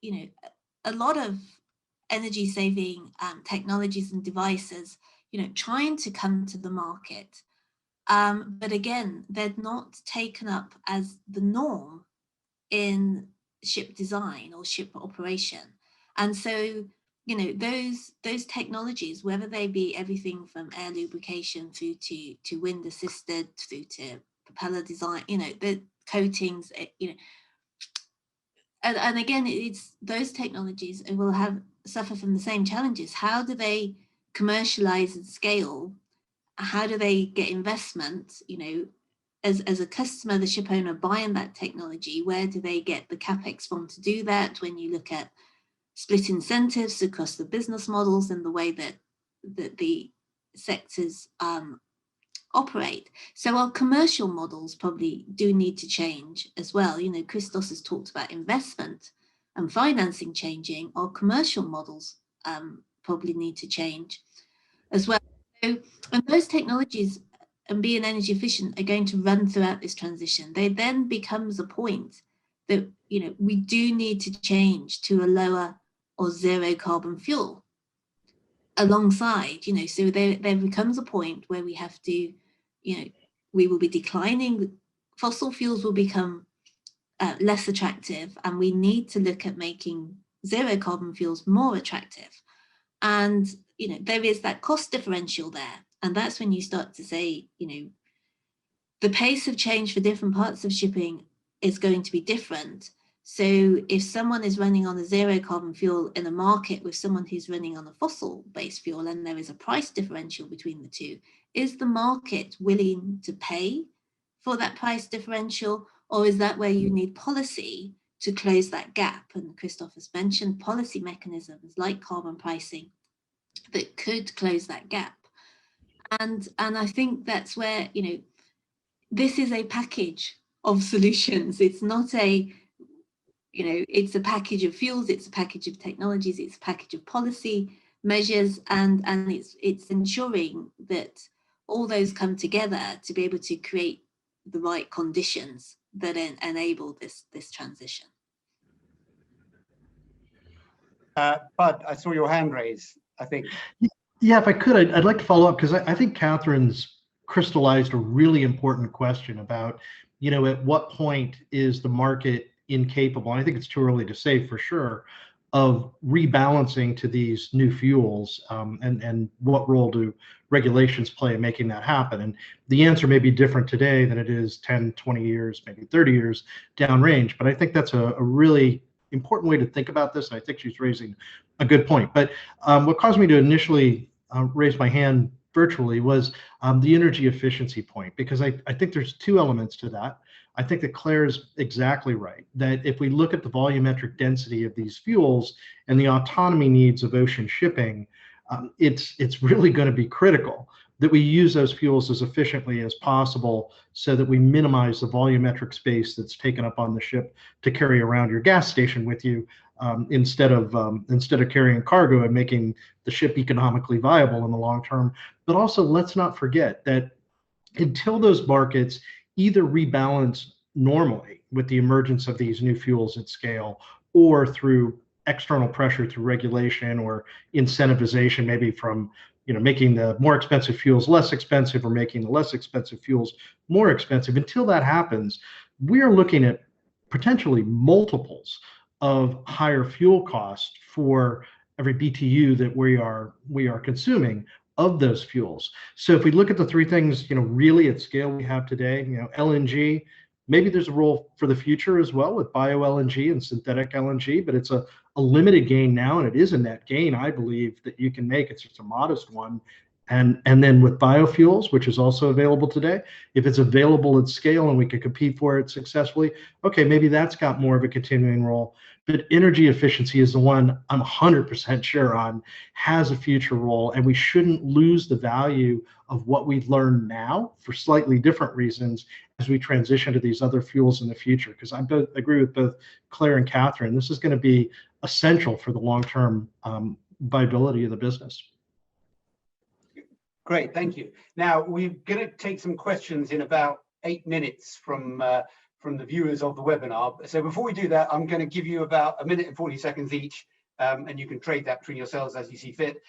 a lot of energy saving technologies and devices, trying to come to the market. But again, they're not taken up as the norm in ship design or ship operation. And so, those technologies, whether they be everything from air lubrication through to wind assisted, through to propeller design, the coatings, and again, it's those technologies will suffer from the same challenges. How do they commercialize and scale? How do they get investment? As a customer, the ship owner buying that technology, where do they get the capex from to do that? When you look at split incentives across the business models and the way that the sectors operate. So our commercial models probably do need to change as well. Christos has talked about investment and financing changing. Our commercial models probably need to change as well. So, and those technologies and being energy efficient are going to run throughout this transition. There then becomes a point that, we do need to change to a lower or zero carbon fuel alongside, so there becomes a point where we have to, we will be declining, fossil fuels will become less attractive, and we need to look at making zero carbon fuels more attractive. And, there is that cost differential there. And that's when you start to say, the pace of change for different parts of shipping is going to be different. So if someone is running on a zero carbon fuel in a market with someone who's running on a fossil based fuel, and there is a price differential between the two, is the market willing to pay for that price differential? Or is that where you need policy to close that gap? And Christos has mentioned policy mechanisms like carbon pricing that could close that gap. And I think that's where, this is a package of solutions. It's not it's a package of fuels, it's a package of technologies, it's a package of policy measures, and it's ensuring that all those come together to be able to create the right conditions that enable this transition. Bud, I saw your hand raise, I think. Yeah, if I could, I'd like to follow up, because I think Katharine's crystallized a really important question about, at what point is the market incapable, I think it's too early to say for sure, of rebalancing to these new fuels, and what role do regulations play in making that happen? And the answer may be different today than it is 10, 20 years, maybe 30 years downrange. But I think that's a really important way to think about this. And I think she's raising a good point. But what caused me to initially raise my hand virtually was the energy efficiency point, because I think there's two elements to that. I think that Claire's exactly right, that if we look at the volumetric density of these fuels and the autonomy needs of ocean shipping, it's really going to be critical that we use those fuels as efficiently as possible so that we minimize the volumetric space that's taken up on the ship to carry around your gas station with you, instead of carrying cargo and making the ship economically viable in the long term. But also, let's not forget that until those markets either rebalance normally with the emergence of these new fuels at scale, or through external pressure through regulation or incentivization, maybe from making the more expensive fuels less expensive or making the less expensive fuels more expensive. Until that happens, we are looking at potentially multiples of higher fuel costs for every BTU that we are consuming of those fuels. So if we look at the three things, really at scale we have today, LNG, Maybe there's a role for the future as well with bio-LNG and synthetic LNG, but it's a limited gain now, and it is a net gain, I believe, that you can make. It's just a modest one. And then with biofuels, which is also available today, if it's available at scale and we can compete for it successfully, okay, maybe that's got more of a continuing role. But energy efficiency is the one I'm 100% sure on, has a future role, and we shouldn't lose the value of what we've learned now for slightly different reasons as we transition to these other fuels in the future. Because I agree with both Claire and Katharine, this is going to be essential for the long-term viability of the business. Great, thank you. Now, we're going to take some questions in about 8 minutes from the viewers of the webinar. So before we do that, I'm going to give you about 1 minute and 40 seconds each, and you can trade that between yourselves as you see fit.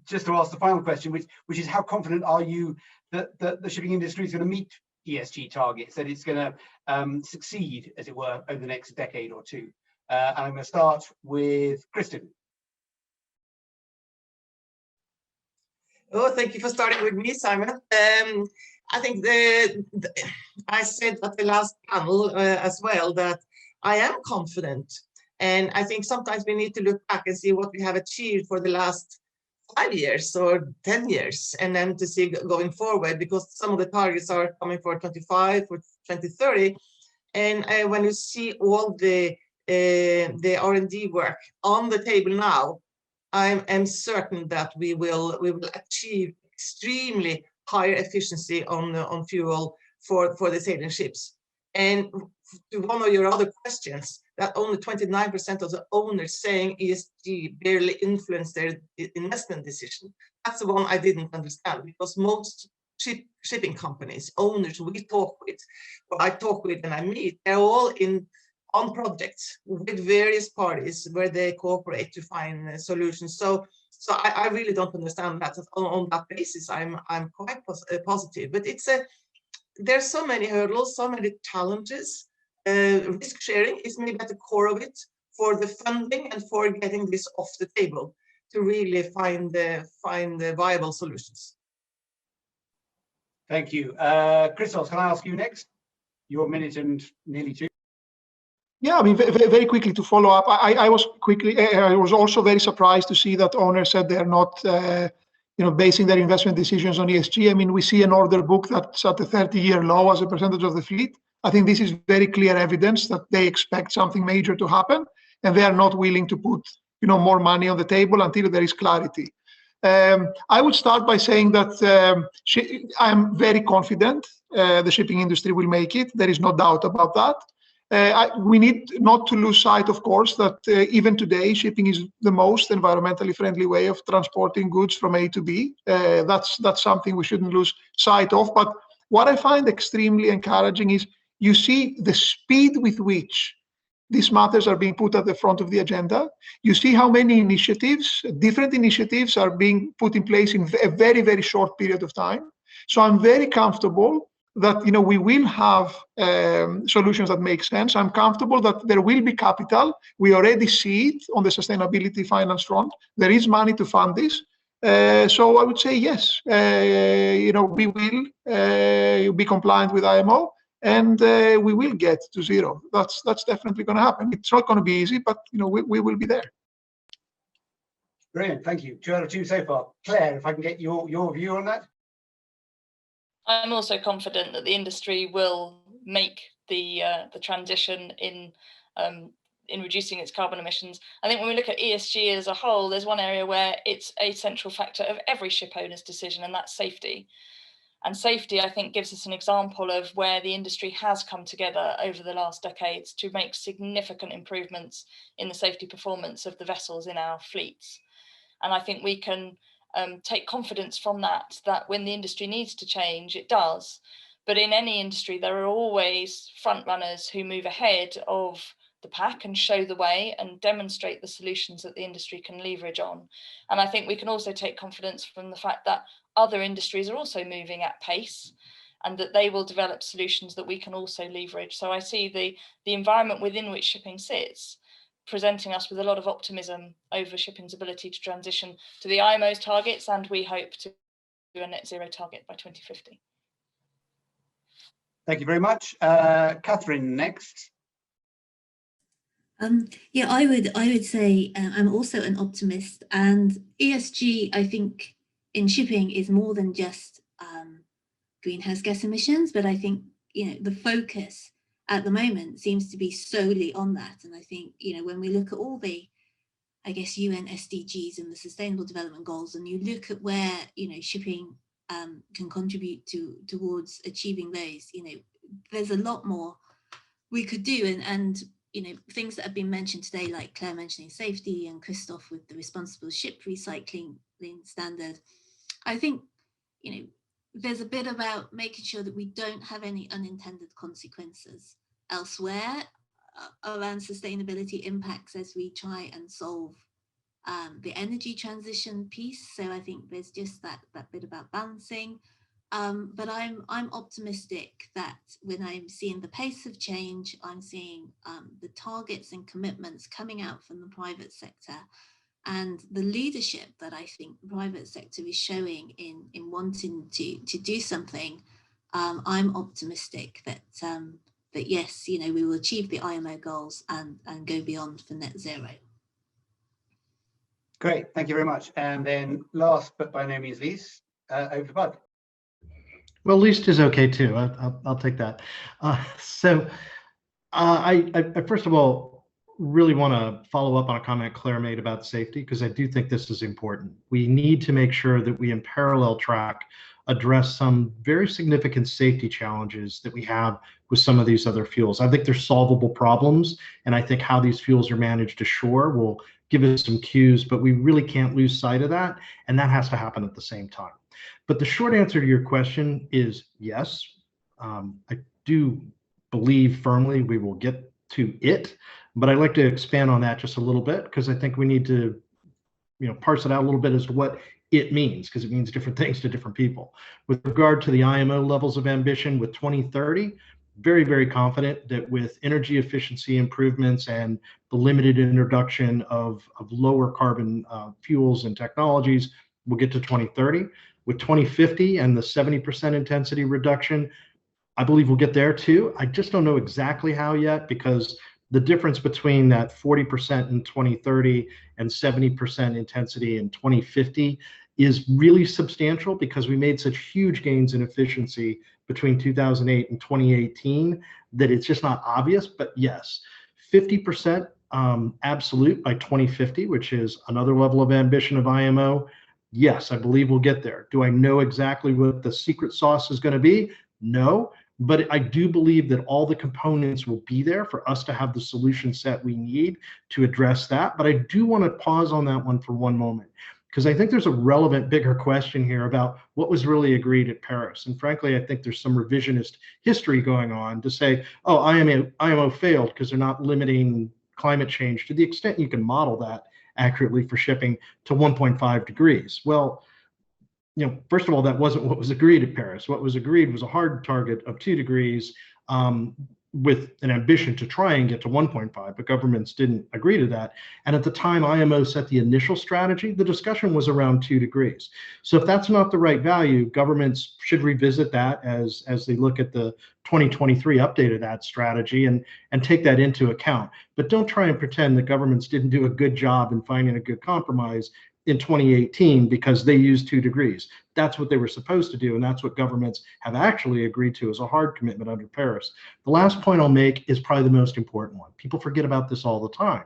Just to ask the final question, which is how confident are you that the shipping industry is going to meet ESG targets, that it's going to succeed, as it were, over the next decade or two? And I'm going to start with Kristin. Oh, thank you for starting with me, Simon. I think I said at the last panel as well that I am confident. And I think sometimes we need to look back and see what we have achieved for the last 5 years or 10 years, and then to see going forward, because some of the targets are coming for 25, for 2030. And when you see all the R&D work on the table now, I am certain that we will achieve extremely higher efficiency on fuel for the sailing ships. And to one of your other questions, that only 29% of the owners saying ESG barely influence their investment decision. That's the one I didn't understand, because most shipping companies, owners I talk with and I meet, they're all on projects with various parties where they cooperate to find solutions. So I really don't understand that. On that basis, I'm quite positive. But there's so many hurdles, so many challenges. Risk sharing is maybe at the core of it, for the funding and for getting this off the table to really find the viable solutions. Thank you. Christos, can I ask you next? Your minute and nearly 2. Yeah, I mean, very quickly to follow up, I was also very surprised to see that owners said they're not, basing their investment decisions on ESG. I mean, we see an order book that's at a 30-year low as a percentage of the fleet. I think this is very clear evidence that they expect something major to happen, and they are not willing to put, more money on the table until there is clarity. I would start by saying that I'm very confident the shipping industry will make it. There is no doubt about that. We need not to lose sight, of course, that even today, shipping is the most environmentally friendly way of transporting goods from A to B. That's something we shouldn't lose sight of. But what I find extremely encouraging is you see the speed with which these matters are being put at the front of the agenda. You see how many initiatives, different initiatives, are being put in place in a very, very short period of time. So I'm very comfortable that we will have solutions that make sense. I'm comfortable that there will be capital. We already see it on the sustainability finance front. There is money to fund this. So I would say yes. We will be compliant with IMO, and we will get to zero. That's definitely going to happen. It's not going to be easy, but we will be there. Brilliant, thank you. 2 out of 2 so far. Claire, if I can get your view on that. I'm also confident that the industry will make the transition in reducing its carbon emissions. I think when we look at ESG as a whole, there's one area where it's a central factor of every ship owner's decision, and that's safety. And safety, I think, gives us an example of where the industry has come together over the last decades to make significant improvements in the safety performance of the vessels in our fleets. And I think we can take confidence from that when the industry needs to change, it does. But in any industry, there are always front runners who move ahead of the pack and show the way and demonstrate the solutions that the industry can leverage on. And I think we can also take confidence from the fact that other industries are also moving at pace, and that they will develop solutions that we can also leverage. So I see the environment within which shipping sits presenting us with a lot of optimism over shipping's ability to transition to the IMO's targets, and we hope to do a net zero target by 2050. Thank you very much. Katharine, next. Yeah, I would say I'm also an optimist, and ESG, I think, in shipping is more than just greenhouse gas emissions, but I think, you know, the focus at the moment seems to be solely on that. And I think, you know, when we look at all the, I guess, UN SDGs and the Sustainable Development Goals, and you look at where, you know, shipping can contribute towards achieving those, you know, there's a lot more we could do. And you know, things that have been mentioned today, like Claire mentioning safety and Christos with the responsible ship recycling standard. I think, you know, there's a bit about making sure that we don't have any unintended consequences elsewhere around sustainability impacts as we try and solve the energy transition piece. So I think there's just that bit about balancing. But I'm optimistic that when I'm seeing the pace of change, I'm seeing the targets and commitments coming out from the private sector, and the leadership that I think the private sector is showing in wanting to do something. I'm optimistic that that yes, you know, we will achieve the IMO goals and go beyond for net zero. Great, thank you very much. And then last but by no means least, over to Bud. Well, least is okay too. I'll take that. So I first of all really want to follow up on a comment Claire made about safety, because I do think this is important. We need to make sure that we in parallel track address some very significant safety challenges that we have with some of these other fuels. I think they're solvable problems, and I think how these fuels are managed ashore will give us some cues, but we really can't lose sight of that, and that has to happen at the same time. But the short answer to your question is yes. I do believe firmly we will get to it, but I'd like to expand on that just a little bit, because I think we need to, you know, parse it out a little bit as to what it means, because it means different things to different people. With regard to the IMO levels of ambition with 2030, very, very confident that with energy efficiency improvements and the limited introduction of lower carbon fuels and technologies, we'll get to 2030. With 2050 and the 70% intensity reduction, I believe we'll get there too. I just don't know exactly how yet, because the difference between that 40% in 2030 and 70% intensity in 2050 is really substantial, because we made such huge gains in efficiency between 2008 and 2018 that it's just not obvious. But yes, 50% absolute by 2050, which is another level of ambition of IMO. Yes, I believe we'll get there. Do I know exactly what the secret sauce is going to be? No, but I do believe that all the components will be there for us to have the solution set we need to address that. But I do want to pause on that one for one moment, because I think there's a relevant bigger question here about what was really agreed at Paris. And frankly, I think there's some revisionist history going on to say, oh, IMO failed because they're not limiting climate change to the extent you can model that accurately for shipping to 1.5 degrees. Well, you know, first of all, that wasn't what was agreed at Paris. What was agreed was a hard target of 2 degrees with an ambition to try and get to 1.5, but governments didn't agree to that. And at the time IMO set the initial strategy, the discussion was around 2 degrees. So if that's not the right value, governments should revisit that as they look at the 2023 updated ad strategy and take that into account. But don't try and pretend that governments didn't do a good job in finding a good compromise in 2018 because they used 2 degrees. That's what they were supposed to do, and that's what governments have actually agreed to as a hard commitment under Paris. The last point I'll make is probably the most important one. People forget about this all the time,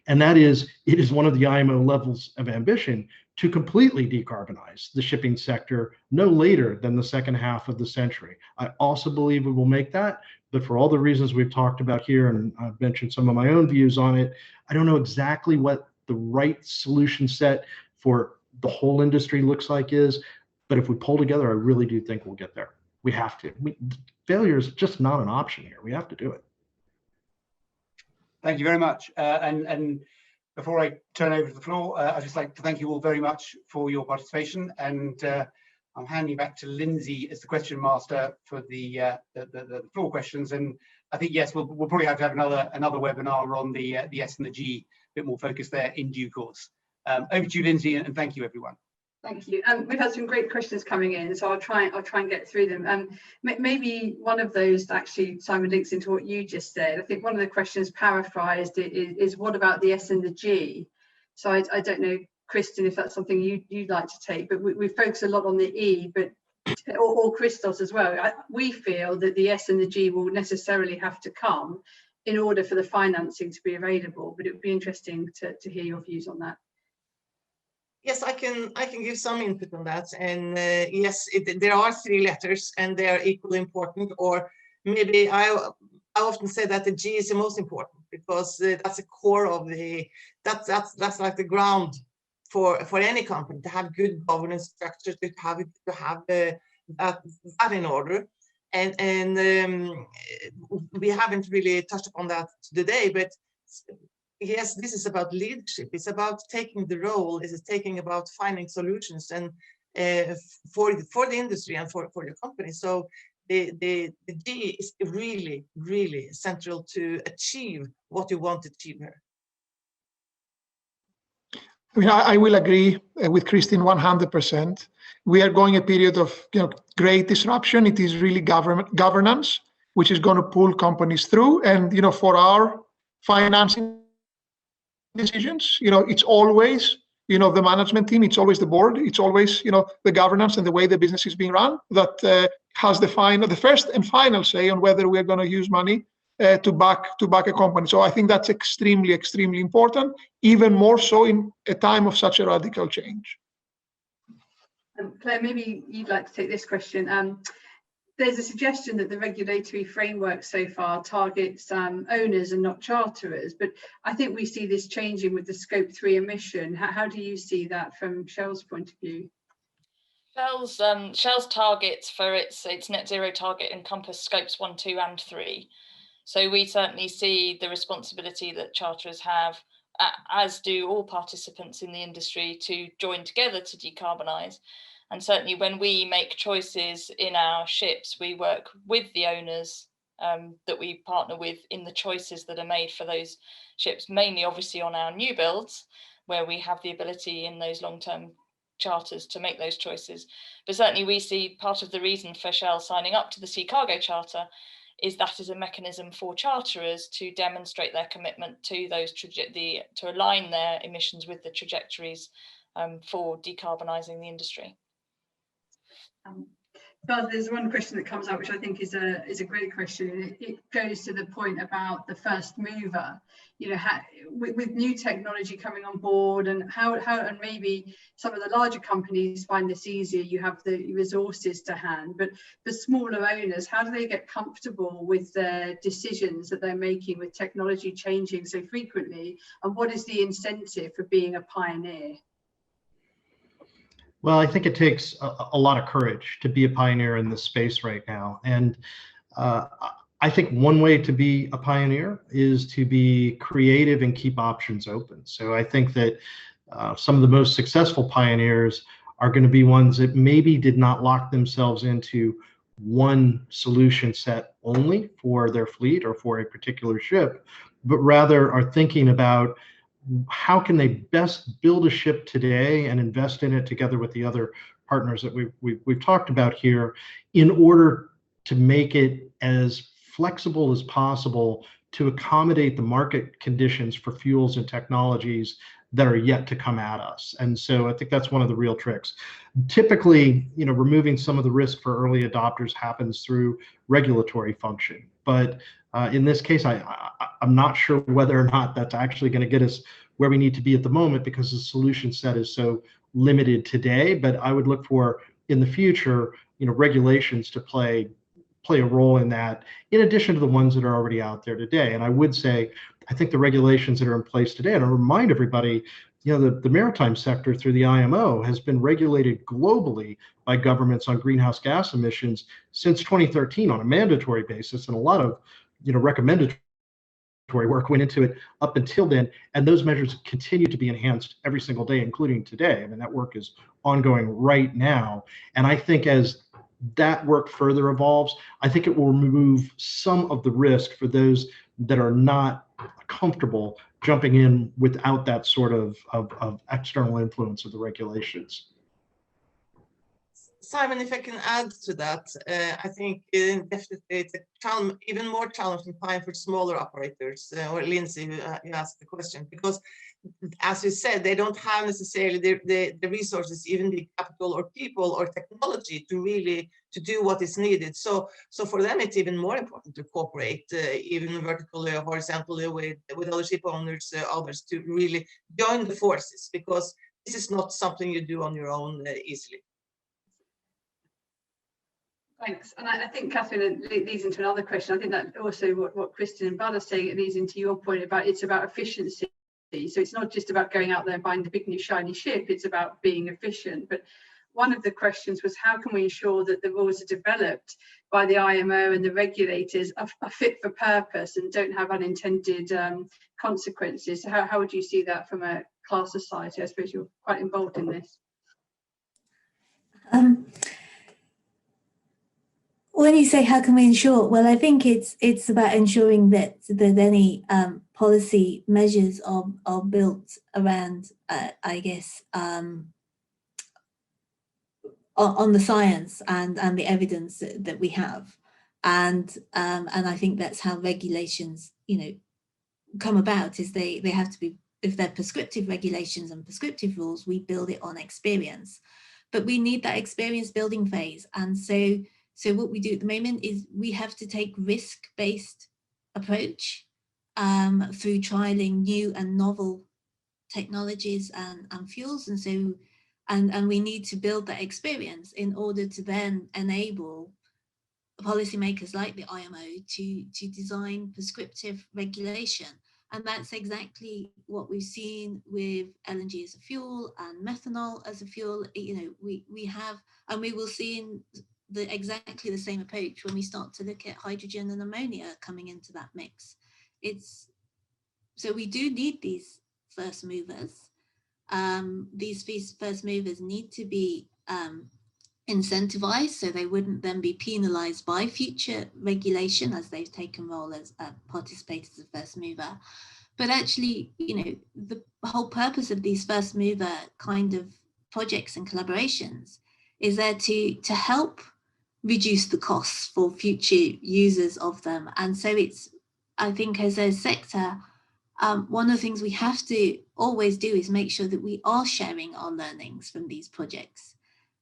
and that is it is one of the IMO levels of ambition to completely decarbonize the shipping sector no later than the second half of the century. I also believe we will make that, but for all the reasons we've talked about here, and I've mentioned some of my own views on it, I don't know exactly what the right solution set for the whole industry looks like is, but if we pull together, I really do think we'll get there. We have to. Failure is just not an option here. We have to do it. Thank you very much. And before I turn over to the floor, I'd just like to thank you all very much for your participation. And I'm handing back to Lindsay as the question master for the floor questions. And I think, yes, we'll probably have to have another webinar on the S and the G, a bit more focused there in due course. Over to you, Lindsay, and thank you, everyone. Thank you. We've had some great questions coming in, so I'll try and get through them. Maybe one of those actually, Simon, links into what you just said. I think one of the questions paraphrased is what about the S and the G? So I don't know, Kristin, if that's something you'd like to take, but we focus a lot on the E, but or Christos as well. We feel that the S and the G will necessarily have to come in order for the financing to be available, but it would be interesting to hear your views on that. Yes, I can give some input on that. And yes, there are 3 letters and they are equally important. Or maybe I often say that the G is the most important, because that's the core of that's like the ground for any company, to have good governance structure, to have that in order. And we haven't really touched upon that today, but yes, this is about leadership. It's about taking the role. It's about finding solutions and for the industry and for your company. So the G is really, really central to achieve what you want to achieve here. I mean, I will agree with Kristin 100%. We are going a period of great disruption. It is really governance which is going to pull companies through. And for our financing decisions, it's always the management team, it's always the board, it's always the governance and the way the business is being run that has the first and final say on whether we're going to use money to back a company. So I think that's extremely, extremely important, even more so in a time of such a radical change. Claire, maybe you'd like to take this question. There's a suggestion that the regulatory framework so far targets owners and not charterers, but I think we see this changing with the Scope 3 emission. How do you see that from Shell's point of view? Shell's targets for its net zero target encompass Scopes 1, 2 and 3. So we certainly see the responsibility that charterers have, as do all participants in the industry, to join together to decarbonise. And certainly when we make choices in our ships, we work with the owners that we partner with in the choices that are made for those ships, mainly obviously on our new builds, where we have the ability in those long-term charters to make those choices. But certainly we see part of the reason for Shell signing up to the Sea Cargo Charter is that is a mechanism for charterers to demonstrate their commitment to those to align their emissions with the trajectories for decarbonising the industry. But there's one question that comes up, which I think is a great question. It goes to the point about the first mover. With new technology coming on board, and how and maybe some of the larger companies find this easier. You have the resources to hand, but the smaller owners, how do they get comfortable with the decisions that they're making with technology changing so frequently? And what is the incentive for being a pioneer? Well, I think it takes a lot of courage to be a pioneer in this space right now. And I think one way to be a pioneer is to be creative and keep options open. So I think that some of the most successful pioneers are going to be ones that maybe did not lock themselves into one solution set only for their fleet or for a particular ship, but rather are thinking about how can they best build a ship today and invest in it together with the other partners that we've talked about here in order to make it as flexible as possible to accommodate the market conditions for fuels and technologies that are yet to come at us. And so I think that's one of the real tricks. Typically, removing some of the risk for early adopters happens through regulatory function. But in this case, I'm not sure whether or not that's actually going to get us where we need to be at the moment, because the solution set is so limited today. But I would look for, in the future, regulations to play a role in that, in addition to the ones that are already out there today. And I would say, I think the regulations that are in place today, and I'll remind everybody, the maritime sector through the IMO has been regulated globally by governments on greenhouse gas emissions since 2013 on a mandatory basis, and a lot of recommendatory work went into it up until then, and those measures continue to be enhanced every single day, including today. I mean, that work is ongoing right now, and I think as that work further evolves, I think it will remove some of the risk for those that are not comfortable jumping in without that sort of external influence of the regulations. Simon, if I can add to that, I think definitely it's a even more challenging time for smaller operators, or Lindsay, you asked the question, because as you said, they don't have necessarily the resources, even the capital or people or technology to really to do what is needed. So for them, it's even more important to cooperate, even vertically or horizontally with other ship owners, others, to really join the forces, because this is not something you do on your own easily. Thanks. And I think, Katharine, it leads into another question. I think that also what Kristin and Bud are saying, it leads into your point about it's about efficiency. So it's not just about going out there and buying the big new shiny ship, it's about being efficient. But one of the questions was, how can we ensure that the rules are developed by the IMO and the regulators are fit for purpose and don't have unintended consequences? So how would you see that from a class society? I suppose you're quite involved in this. When you say how can we ensure, well, I think it's about ensuring that any policy measures are built around, I guess, on the science and the evidence that we have, and I think that's how regulations, come about. Is they have to be, if they're prescriptive regulations and prescriptive rules, we build it on experience, but we need that experience building phase, and so what we do at the moment is we have to take risk-based approach through trialing new and novel technologies and fuels, and we need to build that experience in order to then enable policymakers like the IMO to design prescriptive regulation. And that's exactly what we've seen with LNG as a fuel and methanol as a fuel. We have, and we will see in exactly the same approach when we start to look at hydrogen and ammonia coming into that mix. So we do need these first movers. These first movers need to be incentivized, so they wouldn't then be penalized by future regulation as they've taken role as participators as a first mover. But actually, the whole purpose of these first mover kind of projects and collaborations is there to help reduce the costs for future users of them. And so I think as a sector, one of the things we have to always do is make sure that we are sharing our learnings from these projects.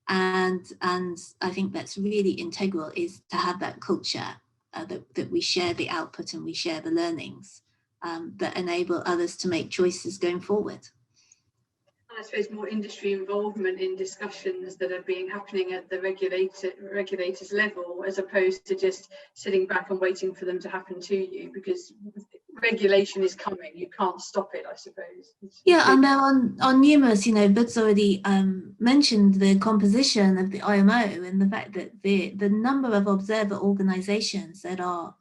And I think that's really integral, is to have that culture that we share the output and we share the learnings that enable others to make choices going forward. I suppose more industry involvement in discussions that are happening at the regulators level, as opposed to just sitting back and waiting for them to happen to you, because regulation is coming. You can't stop it, I suppose. Yeah, and there are numerous, Bud's already mentioned the composition of the IMO and the fact that the number of observer organizations that are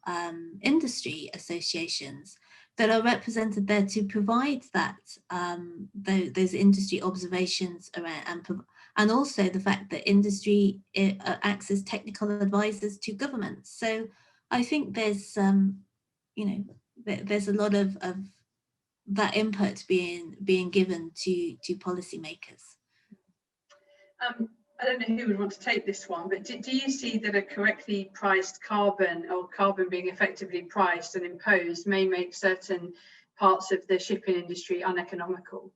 industry associations that are represented there to provide that those industry observations around, and also the fact that industry acts as technical advisors to governments. So I think there's there's a lot of that input being given to policymakers. I don't know who would want to take this one, but do you see that a correctly priced carbon, or carbon being effectively priced and imposed, may make certain parts of the shipping industry uneconomical?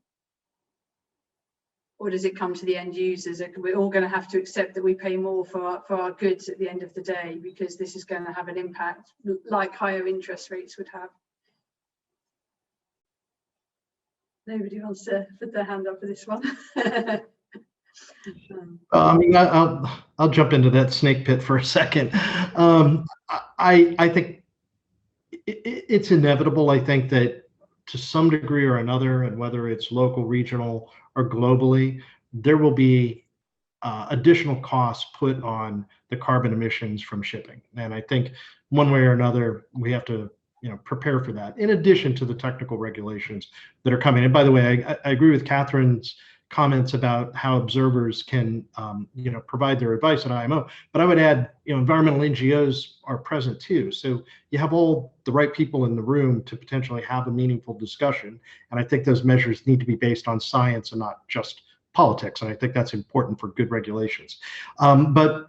Or does it come to the end users? We're all going to have to accept that we pay more for our goods at the end of the day, because this is going to have an impact like higher interest rates would have. Nobody wants to put their hand up for this one. I'll jump into that snake pit for a second. I think it's inevitable. I think that to some degree or another, and whether it's local, regional, or globally, there will be additional costs put on the carbon emissions from shipping. And I think one way or another, we have to prepare for that, in addition to the technical regulations that are coming. And by the way, I agree with Katharine's comments about how observers can provide their advice at IMO, but I would add environmental NGOs are present too, so you have all the right people in the room to potentially have a meaningful discussion, and I think those measures need to be based on science and not just politics, and I think that's important for good regulations. But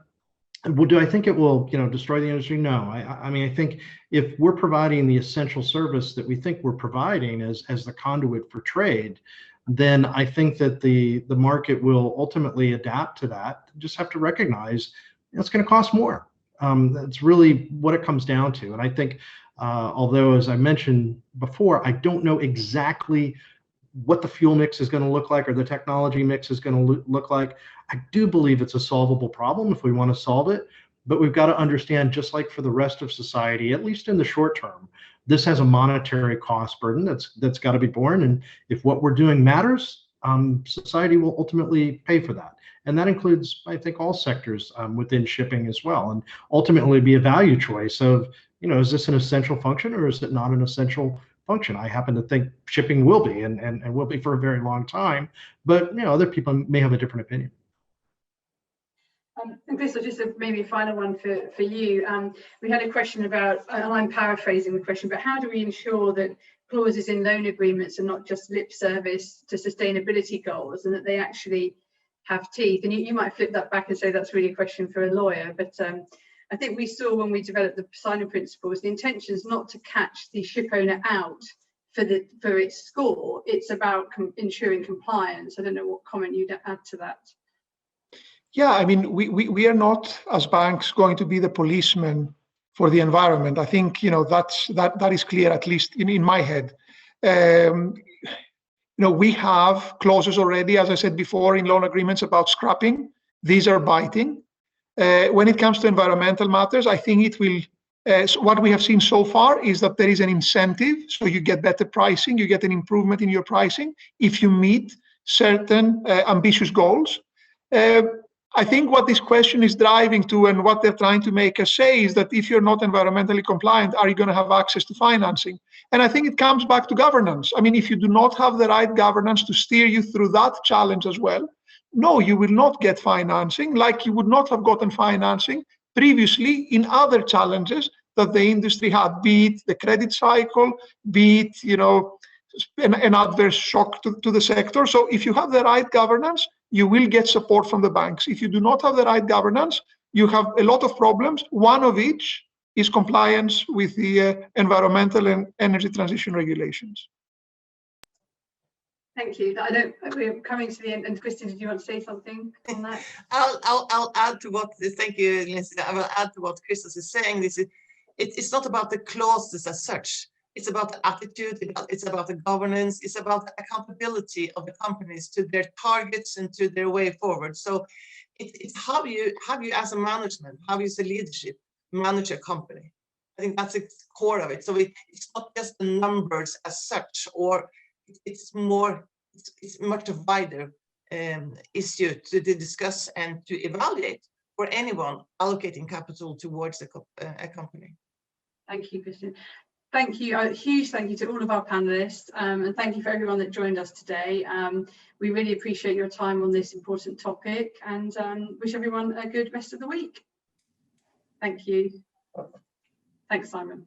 do I think it will, destroy the industry? No. I mean, I think if we're providing the essential service that we think we're providing as the conduit for trade, then I think that the market will ultimately adapt to that. Just have to recognize it's going to cost more. That's really what it comes down to. And I think, although, as I mentioned before, I don't know exactly what the fuel mix is going to look like or the technology mix is going to look like, I do believe it's a solvable problem if we want to solve it. But we've got to understand, just like for the rest of society, at least in the short term, this has a monetary cost burden that's got to be borne. And if what we're doing matters, society will ultimately pay for that. And that includes, I think, all sectors within shipping as well. And ultimately be a value choice of, is this an essential function or is it not an essential function? I happen to think shipping will be and will be for a very long time. But, other people may have a different opinion. And Christos, just maybe a final one for you. We had a question about, and I'm paraphrasing the question, but how do we ensure that clauses in loan agreements are not just lip service to sustainability goals and that they actually have teeth? And you might flip that back and say that's really a question for a lawyer, but I think we saw when we developed the Poseidon principles, the intention is not to catch the ship owner out for its score. It's about ensuring compliance. I don't know what comment you'd add to that. Yeah, I mean, we are not, as banks, going to be the policemen for the environment. I think that is clear, at least in my head. We have clauses already, as I said before, in loan agreements about scrapping. These are biting. When it comes to environmental matters, I think it will. What we have seen so far is that there is an incentive, so you get better pricing, you get an improvement in your pricing if you meet certain ambitious goals. I think what this question is driving to and what they're trying to make us say is that if you're not environmentally compliant, are you going to have access to financing? And I think it comes back to governance. I mean, if you do not have the right governance to steer you through that challenge as well, no, you will not get financing, like you would not have gotten financing previously in other challenges that the industry had, be it the credit cycle, be it, an adverse shock to the sector. So if you have the right governance, you will get support from the banks. If you do not have the right governance, you have a lot of problems, one of which is compliance with the environmental and energy transition regulations. Thank you. We're coming to the end. And Kristin, did you want to say something on that? I'll add to what, thank you, Lindsay. I will add to what Christos is saying. It's not about the clauses as such. It's about the attitude, it's about the governance, it's about the accountability of the companies to their targets and to their way forward. So it's how you as a management, how you as a leadership manage a company. I think that's the core of it. So it's not just the numbers as such, or it's much wider issue to discuss and to evaluate for anyone allocating capital towards a company. Thank you, Kristin. Thank you. A huge thank you to all of our panelists, and thank you for everyone that joined us today. We really appreciate your time on this important topic, and wish everyone a good rest of the week. Thank you. Thanks, Simon.